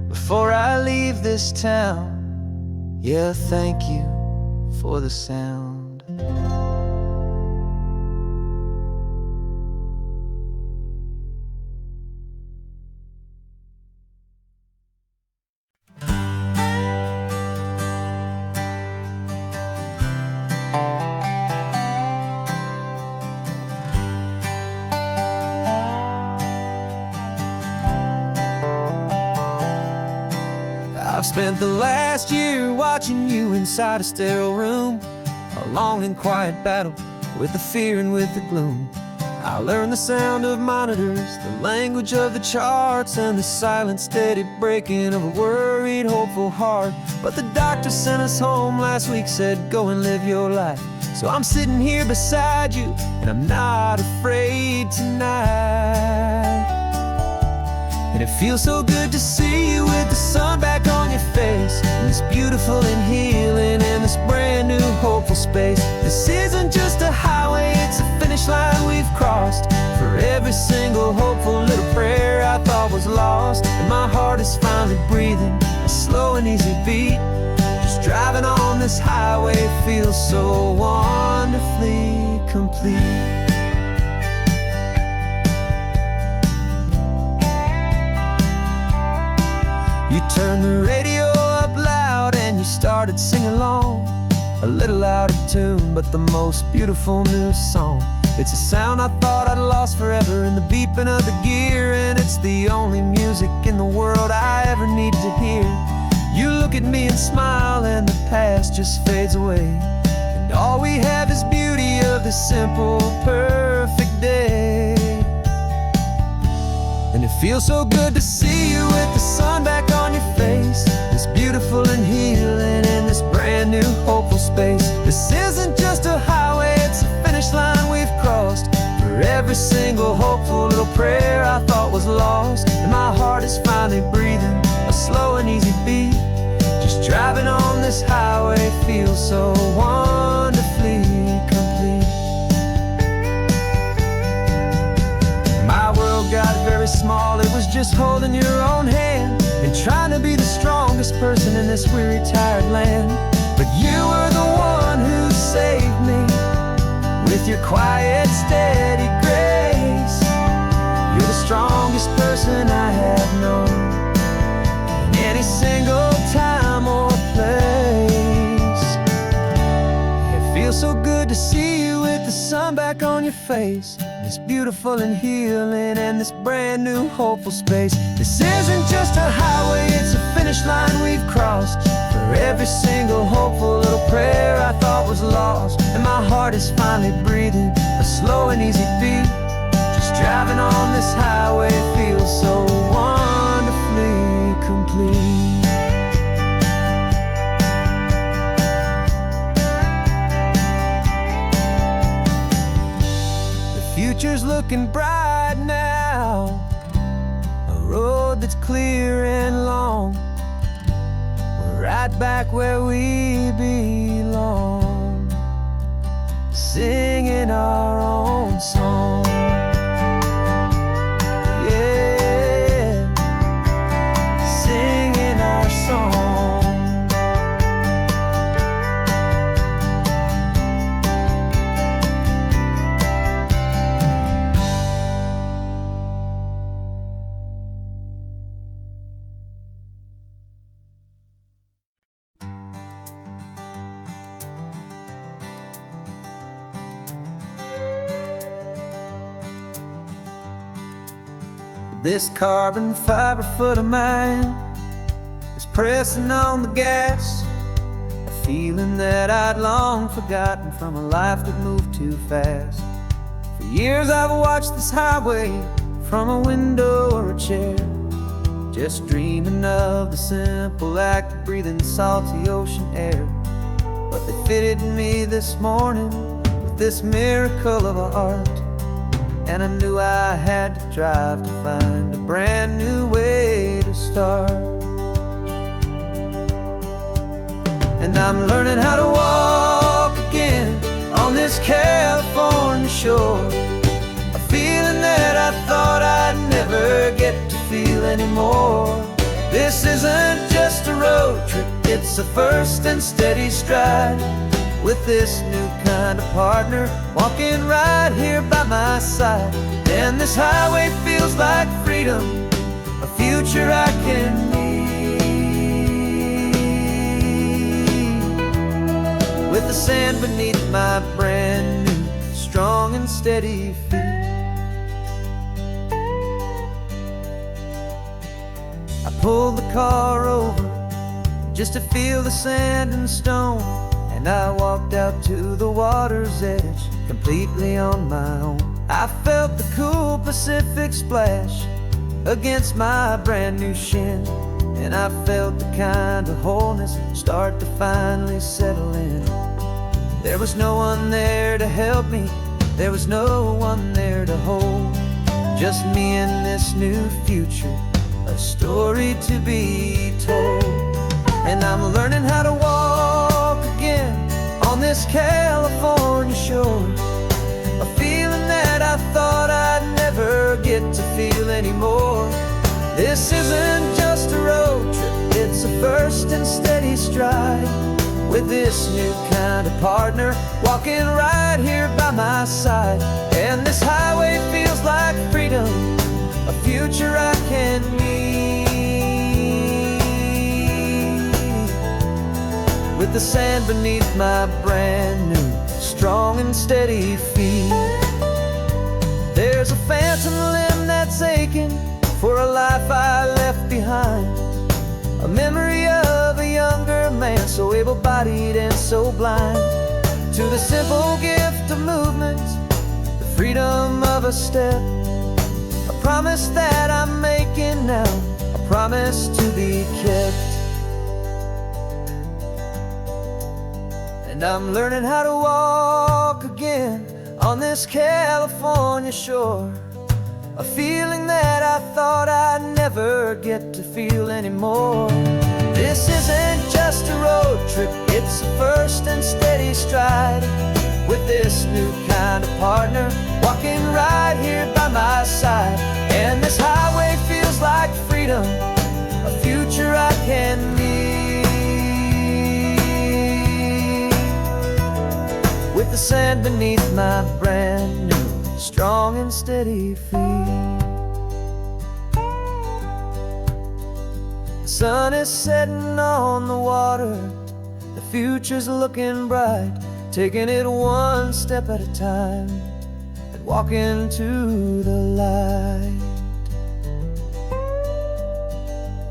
before I leave this town Yeah, thank you for the sound. I've spent the last year watching you inside a sterile room, a long and quiet battle with the fear and with the gloom. I learned the sound of monitors, the language of the charts, and the silent, steady breaking of a worried, hopeful heart. But the doctor sent us home last week, said, go and live your life. So I'm sitting here beside you, and I'm not afraid tonight. And it feels so good to see you with the sun back on your face, and this beautiful and healing in this brand new hopeful space. This isn't just a highway, it's a finish line we've crossed. For every single hopeful little prayer I thought was lost, and my heart is finally breathing a slow and easy beat. Just driving on this highway feels so wonderfully complete. You turned the radio up loud and you started singing along, a little out of tune, but the most beautiful new song. It's a sound I thought I'd lost forever in the beeping of the gear, and it's the only music in the world I ever need to hear. You look at me and smile, and the past just fades away, and all we have is beauty of this simple, perfect day. And it feels so good to see you with the sun back on your face, this beautiful and healing in this brand new hopeful space. This isn't just a highway, it's a finish line we've crossed. For every single hopeful little prayer I thought was lost, and my heart is finally breathing a slow and easy beat. Just driving on this highway feels so wonderfully complete. My world got very small, it was just holding your own hand and trying to be the strongest person in this weary, tired land. But you were the one who saved me with your quiet, steady grace. You're the strongest person I have known in any single time or place. It feels so good to see you with the sun back on your face, this beautiful and healing and this brand new hopeful space. This isn't just a highway, it's a finish line we've crossed. For every single hopeful little prayer I thought was lost, and my heart is finally breathing a slow and easy beat. Just driving on this highway feels so wonderfully complete. Future's looking bright now, a road that's clear and long. We're right back where we belong, singing our own song. Yeah, singing our song. This carbon fiber foot of mine is pressing on the gas, a feeling that I'd long forgotten from a life that moved too fast. For years I've watched this highway from a window or a chair, just dreaming of the simple act of breathing salty ocean air. But they fitted me this morning with this miracle of art, and I knew I had to drive to find a brand new way to start. And I'm learning how to walk again on this California shore, a feeling that I thought I'd never get to feel anymore. This isn't just a road trip, It's a first and steady stride with this new kind of partner walking right here by my side. And this highway feels like freedom, a future I can need. With the sand beneath my brand new, strong and steady feet. I pulled the car over just to feel the sand and stone, and I walked out to the water's edge completely on my own. I felt the cool Pacific splash against my brand new shin, and I felt the kind of wholeness start to finally settle in. There was no one there to help me, there was no one there to hold, just me and this new future, a story to be told. And I'm learning how to walk again on this California shore, a feeling that I thought I'd never get to feel anymore. This isn't just a road trip, it's a first and steady stride with this new kind of partner walking right here by my side. And this highway feels like freedom, a future I can need. With the sand beneath my brand new, strong and steady feet. There's a phantom limb that's aching for a life I left behind, a memory of a younger man, so able-bodied and so blind, to the simple gift of movement, the freedom of a step, a promise that I'm making now, a promise to be kept. And I'm learning how to walk again on this California shore, a feeling that I thought I'd never get to feel anymore. This isn't just a road trip, it's a first and steady stride with this new kind of partner walking right here by my side. And this highway feels like freedom, a future I can need. With the sand beneath my brand new, strong and steady feet. The sun is setting on the water, the future's looking bright, taking it one step at a time and walking to the light.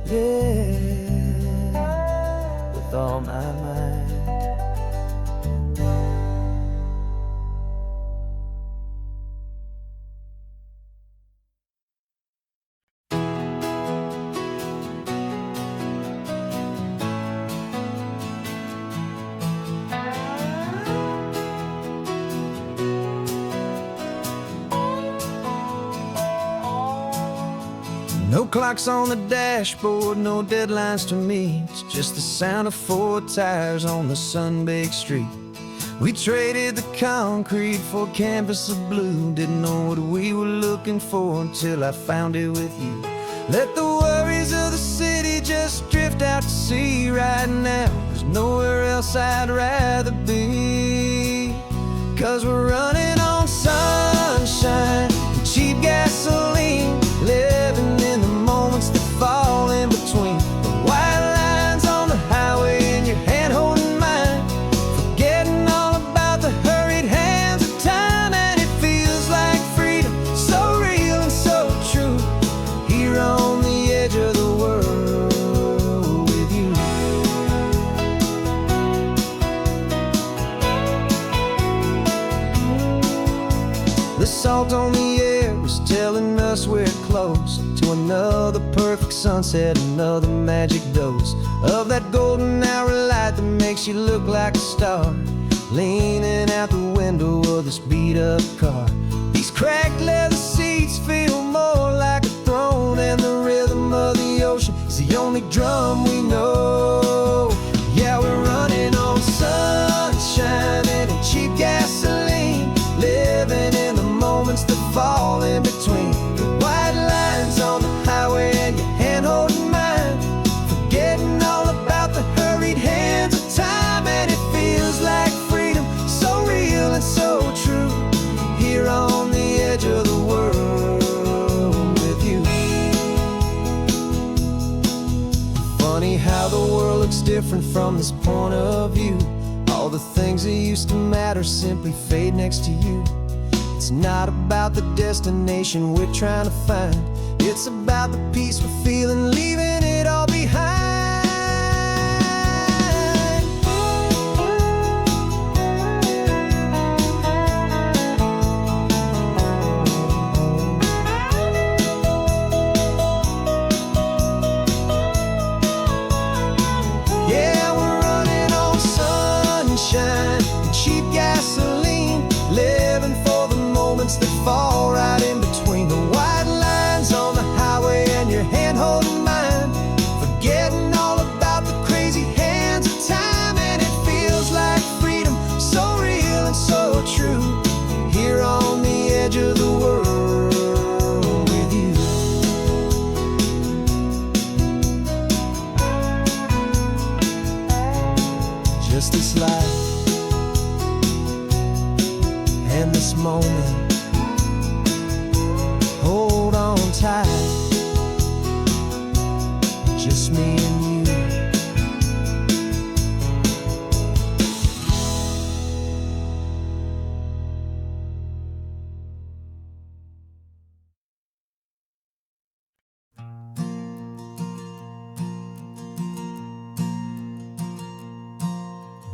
Yeah, with all my might. No clocks on the dashboard, no deadlines to meet, just the sound of 4 tires on the sun-baked street. We traded the concrete for a canvas of blue, didn't know what we were looking for until I found it with you. Let the worries of the city just drift out to sea right now. There's nowhere else I'd rather be, 'cause we're running on sunshine and cheap gasoline, living in the moments that fall in between the white lines on the highway and your hand holding mine, forgetting all about the hurried hands of time. And it feels like freedom, so real and so true, here on the edge of the world with you. The salt on the air is telling us we're close to another perfect sunset, another magic dose of that golden hour light that makes you look like a star, leaning out the window of this beat-up car. These cracked leather seats feel more like a throne, and the rhythm of the ocean is the only drum we know. Yeah, we're running on sunshine and cheap gasoline, living in the moments that fall in between the white lines on the highway and your hand holding mine, forgetting all about the hurried different from this point of view. All the things that used to matter simply fade next to you. It's not about the destination we're trying to find. It's about the peace we're feeling, leaving it all behind. Yeah, we're running on sunshine and cheap gasoline, living for the moments that fall right in between the white lines on the highway and your hand holding mine, forgetting all about the crazy hands of time. And it feels like freedom, so real and so true, here on the edge of the world with you. Just this life and this moment, hold on tight, just me and you.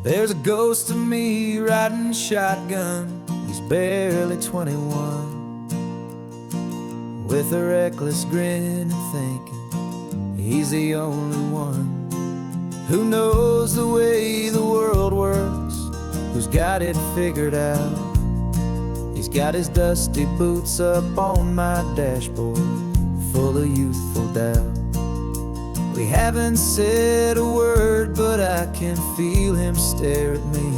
There's a ghost of me riding shotgun. He's barely 21, with a reckless grin and thinking he's the only one who knows the way the world works, who's got it figured out. He's got his dusty boots up on my dashboard, full of youthful doubt. We haven't said a word, but I can feel him stare at me,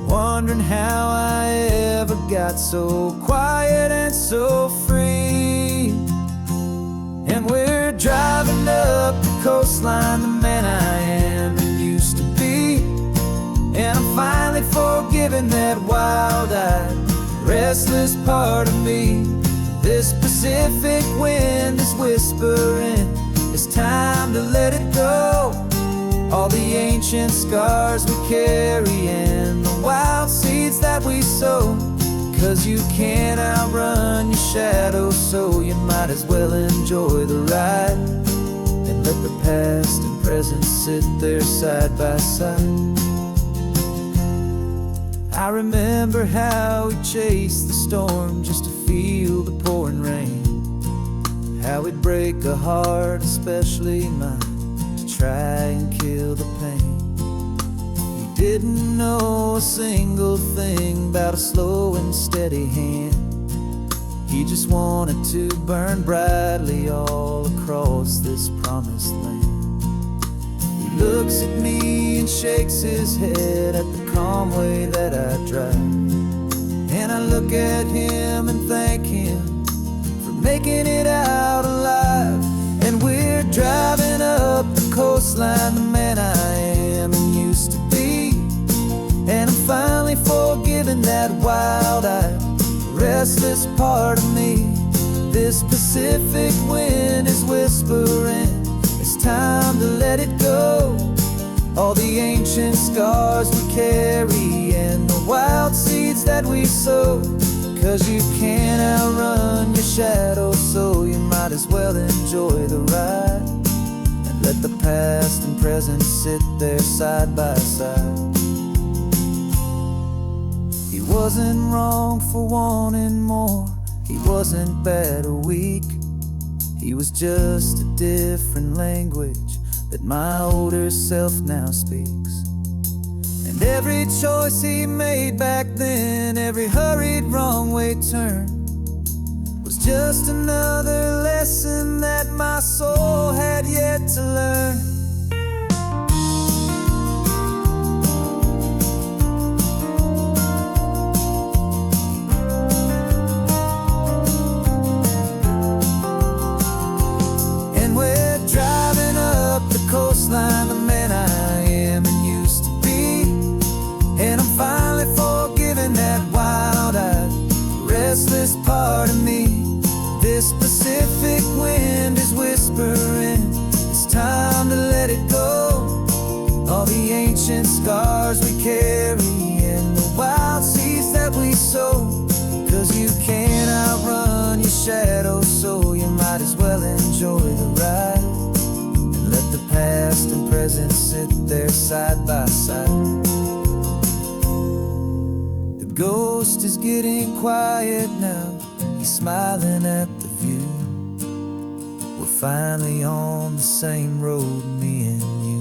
wondering how I ever got so quiet and so free. And we're driving up the coastline, the man I am and used to be. And I'm finally forgiving that wild-eyed, restless part of me. This Pacific wind is whispering, it's time to let it go. All the ancient scars we carry and the wild seeds that we sow. 'Cause you can't outrun your shadow, so you might as well enjoy the ride and let the past and present sit there side by side. I remember how we chased the storm just to feel the pouring rain, how we'd break a heart, especially mine, to try and kill the pain. He didn't know a single thing about a slow and steady hand. He just wanted to burn brightly all across this promised land. He looks at me and shakes his head at the calm way that I drive, and I look at him and thank him for making it out alive. And we're driving up the coastline, the man I am and used to be. And I'm finally forgiving that wild-eyed, restless part of me. This Pacific wind is whispering, it's time to let it go. All the ancient scars we carry and the wild seeds that we sow. 'Cause you can't outrun your shadow, so you might as well enjoy the ride and let the past and present sit there side by side. He wasn't wrong for wanting more, he wasn't bad or weak. He was just a different language that my older self now speaks. And every choice he made back then, every hurried wrong way turn, was just another lesson that my soul had yet to learn. And we're driving up the coastline, the man I am and used to be. And I'm finally forgiving that wild-eyed, restless part of me. This Pacific wind is whispering, it's time to scars we carry and the wild seeds that we sow. 'Cause you can't outrun your shadow, so you might as well enjoy the ride and let the past and present sit there side by side. The ghost is getting quiet now, he's smiling at the view. We're finally on the same road, me and you.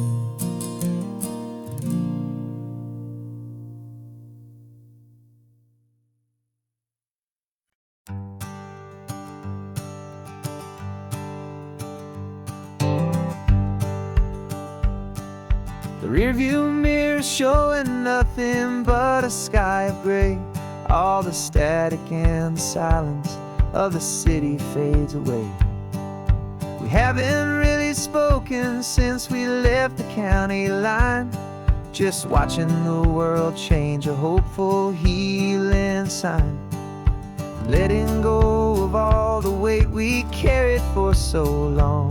The rearview mirror showing nothing but a sky of gray. All the static and the silence of the city fades away. We haven't really spoken since we left the county line, just watching the world change, a hopeful healing sign. Letting go of all the weight we carried for so long,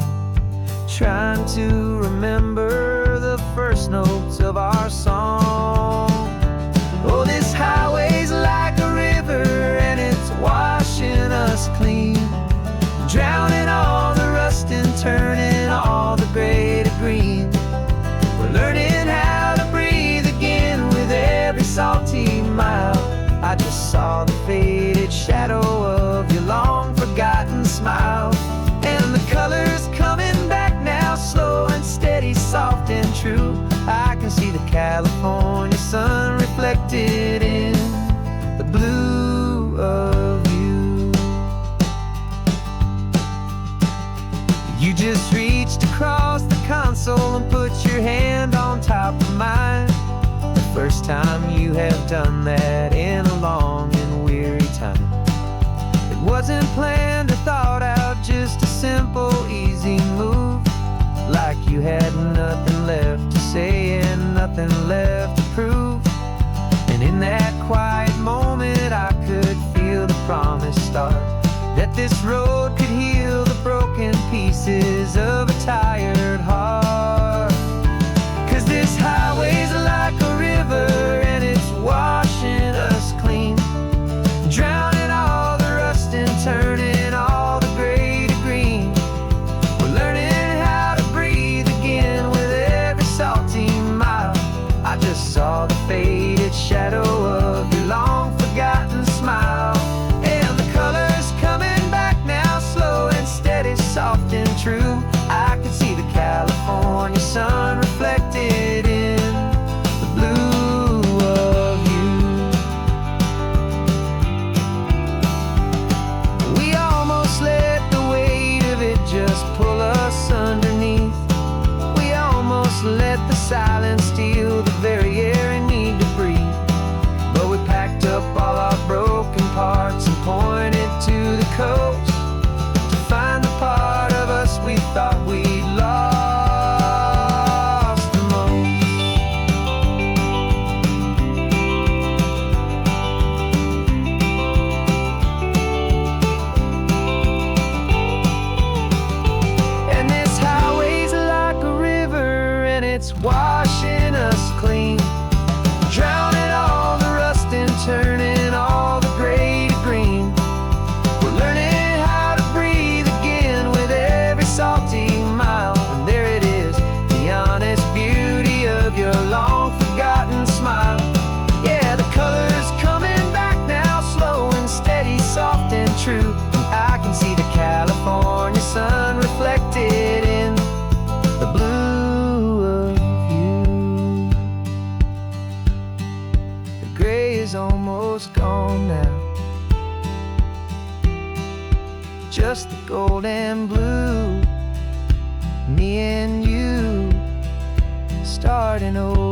trying to remember the first notes of our song. Oh, this highway's like a river and it's washing us clean, drowning all the rust and turning all the gray to green. We're learning how to breathe again with every salty mile. I just saw the faded shadow of your long forgotten smile, and the colors coming back now, slow and steady, soft and true. I can see the California sun reflected in the blue of you. You just reached across the console and put your hand on top of mine. The first time you have done that in a long and weary time. It wasn't planned or thought out, just a simple, easy move. Like you had nothing left to say and nothing left to prove. And in that quiet moment I could feel the promise start, that this road could heal the broken pieces of a tired heart. 'Cause this highway's like a river and it's washing us clean, drowning all the rust and turning all the gray to green. We're learning how to breathe again with every salty mile. I just saw the faded shadow of your long forgotten smile, and the colors coming back now, slow and steady, soft and true. I can see the California sun reflected in the blue of you. We almost let the weight of it just pull us underneath. We almost let the silence steal the very air and need to breathe. But we packed up all our broken parts and pointed to the coast to find the part of us we thought we'd lost the most. And this highway's like a river and it's washing us clean, drowning all the rust and turning all the gray to green. We're learning how to breathe again with every salty mile. And there it is, the honest beauty of your long forgotten smile. Yeah, the colors coming back now, slow and steady, soft and true. And I can see the California sun reflected in the blue of you. The gray is almost gone now, just the gold and blue, me and you starting over.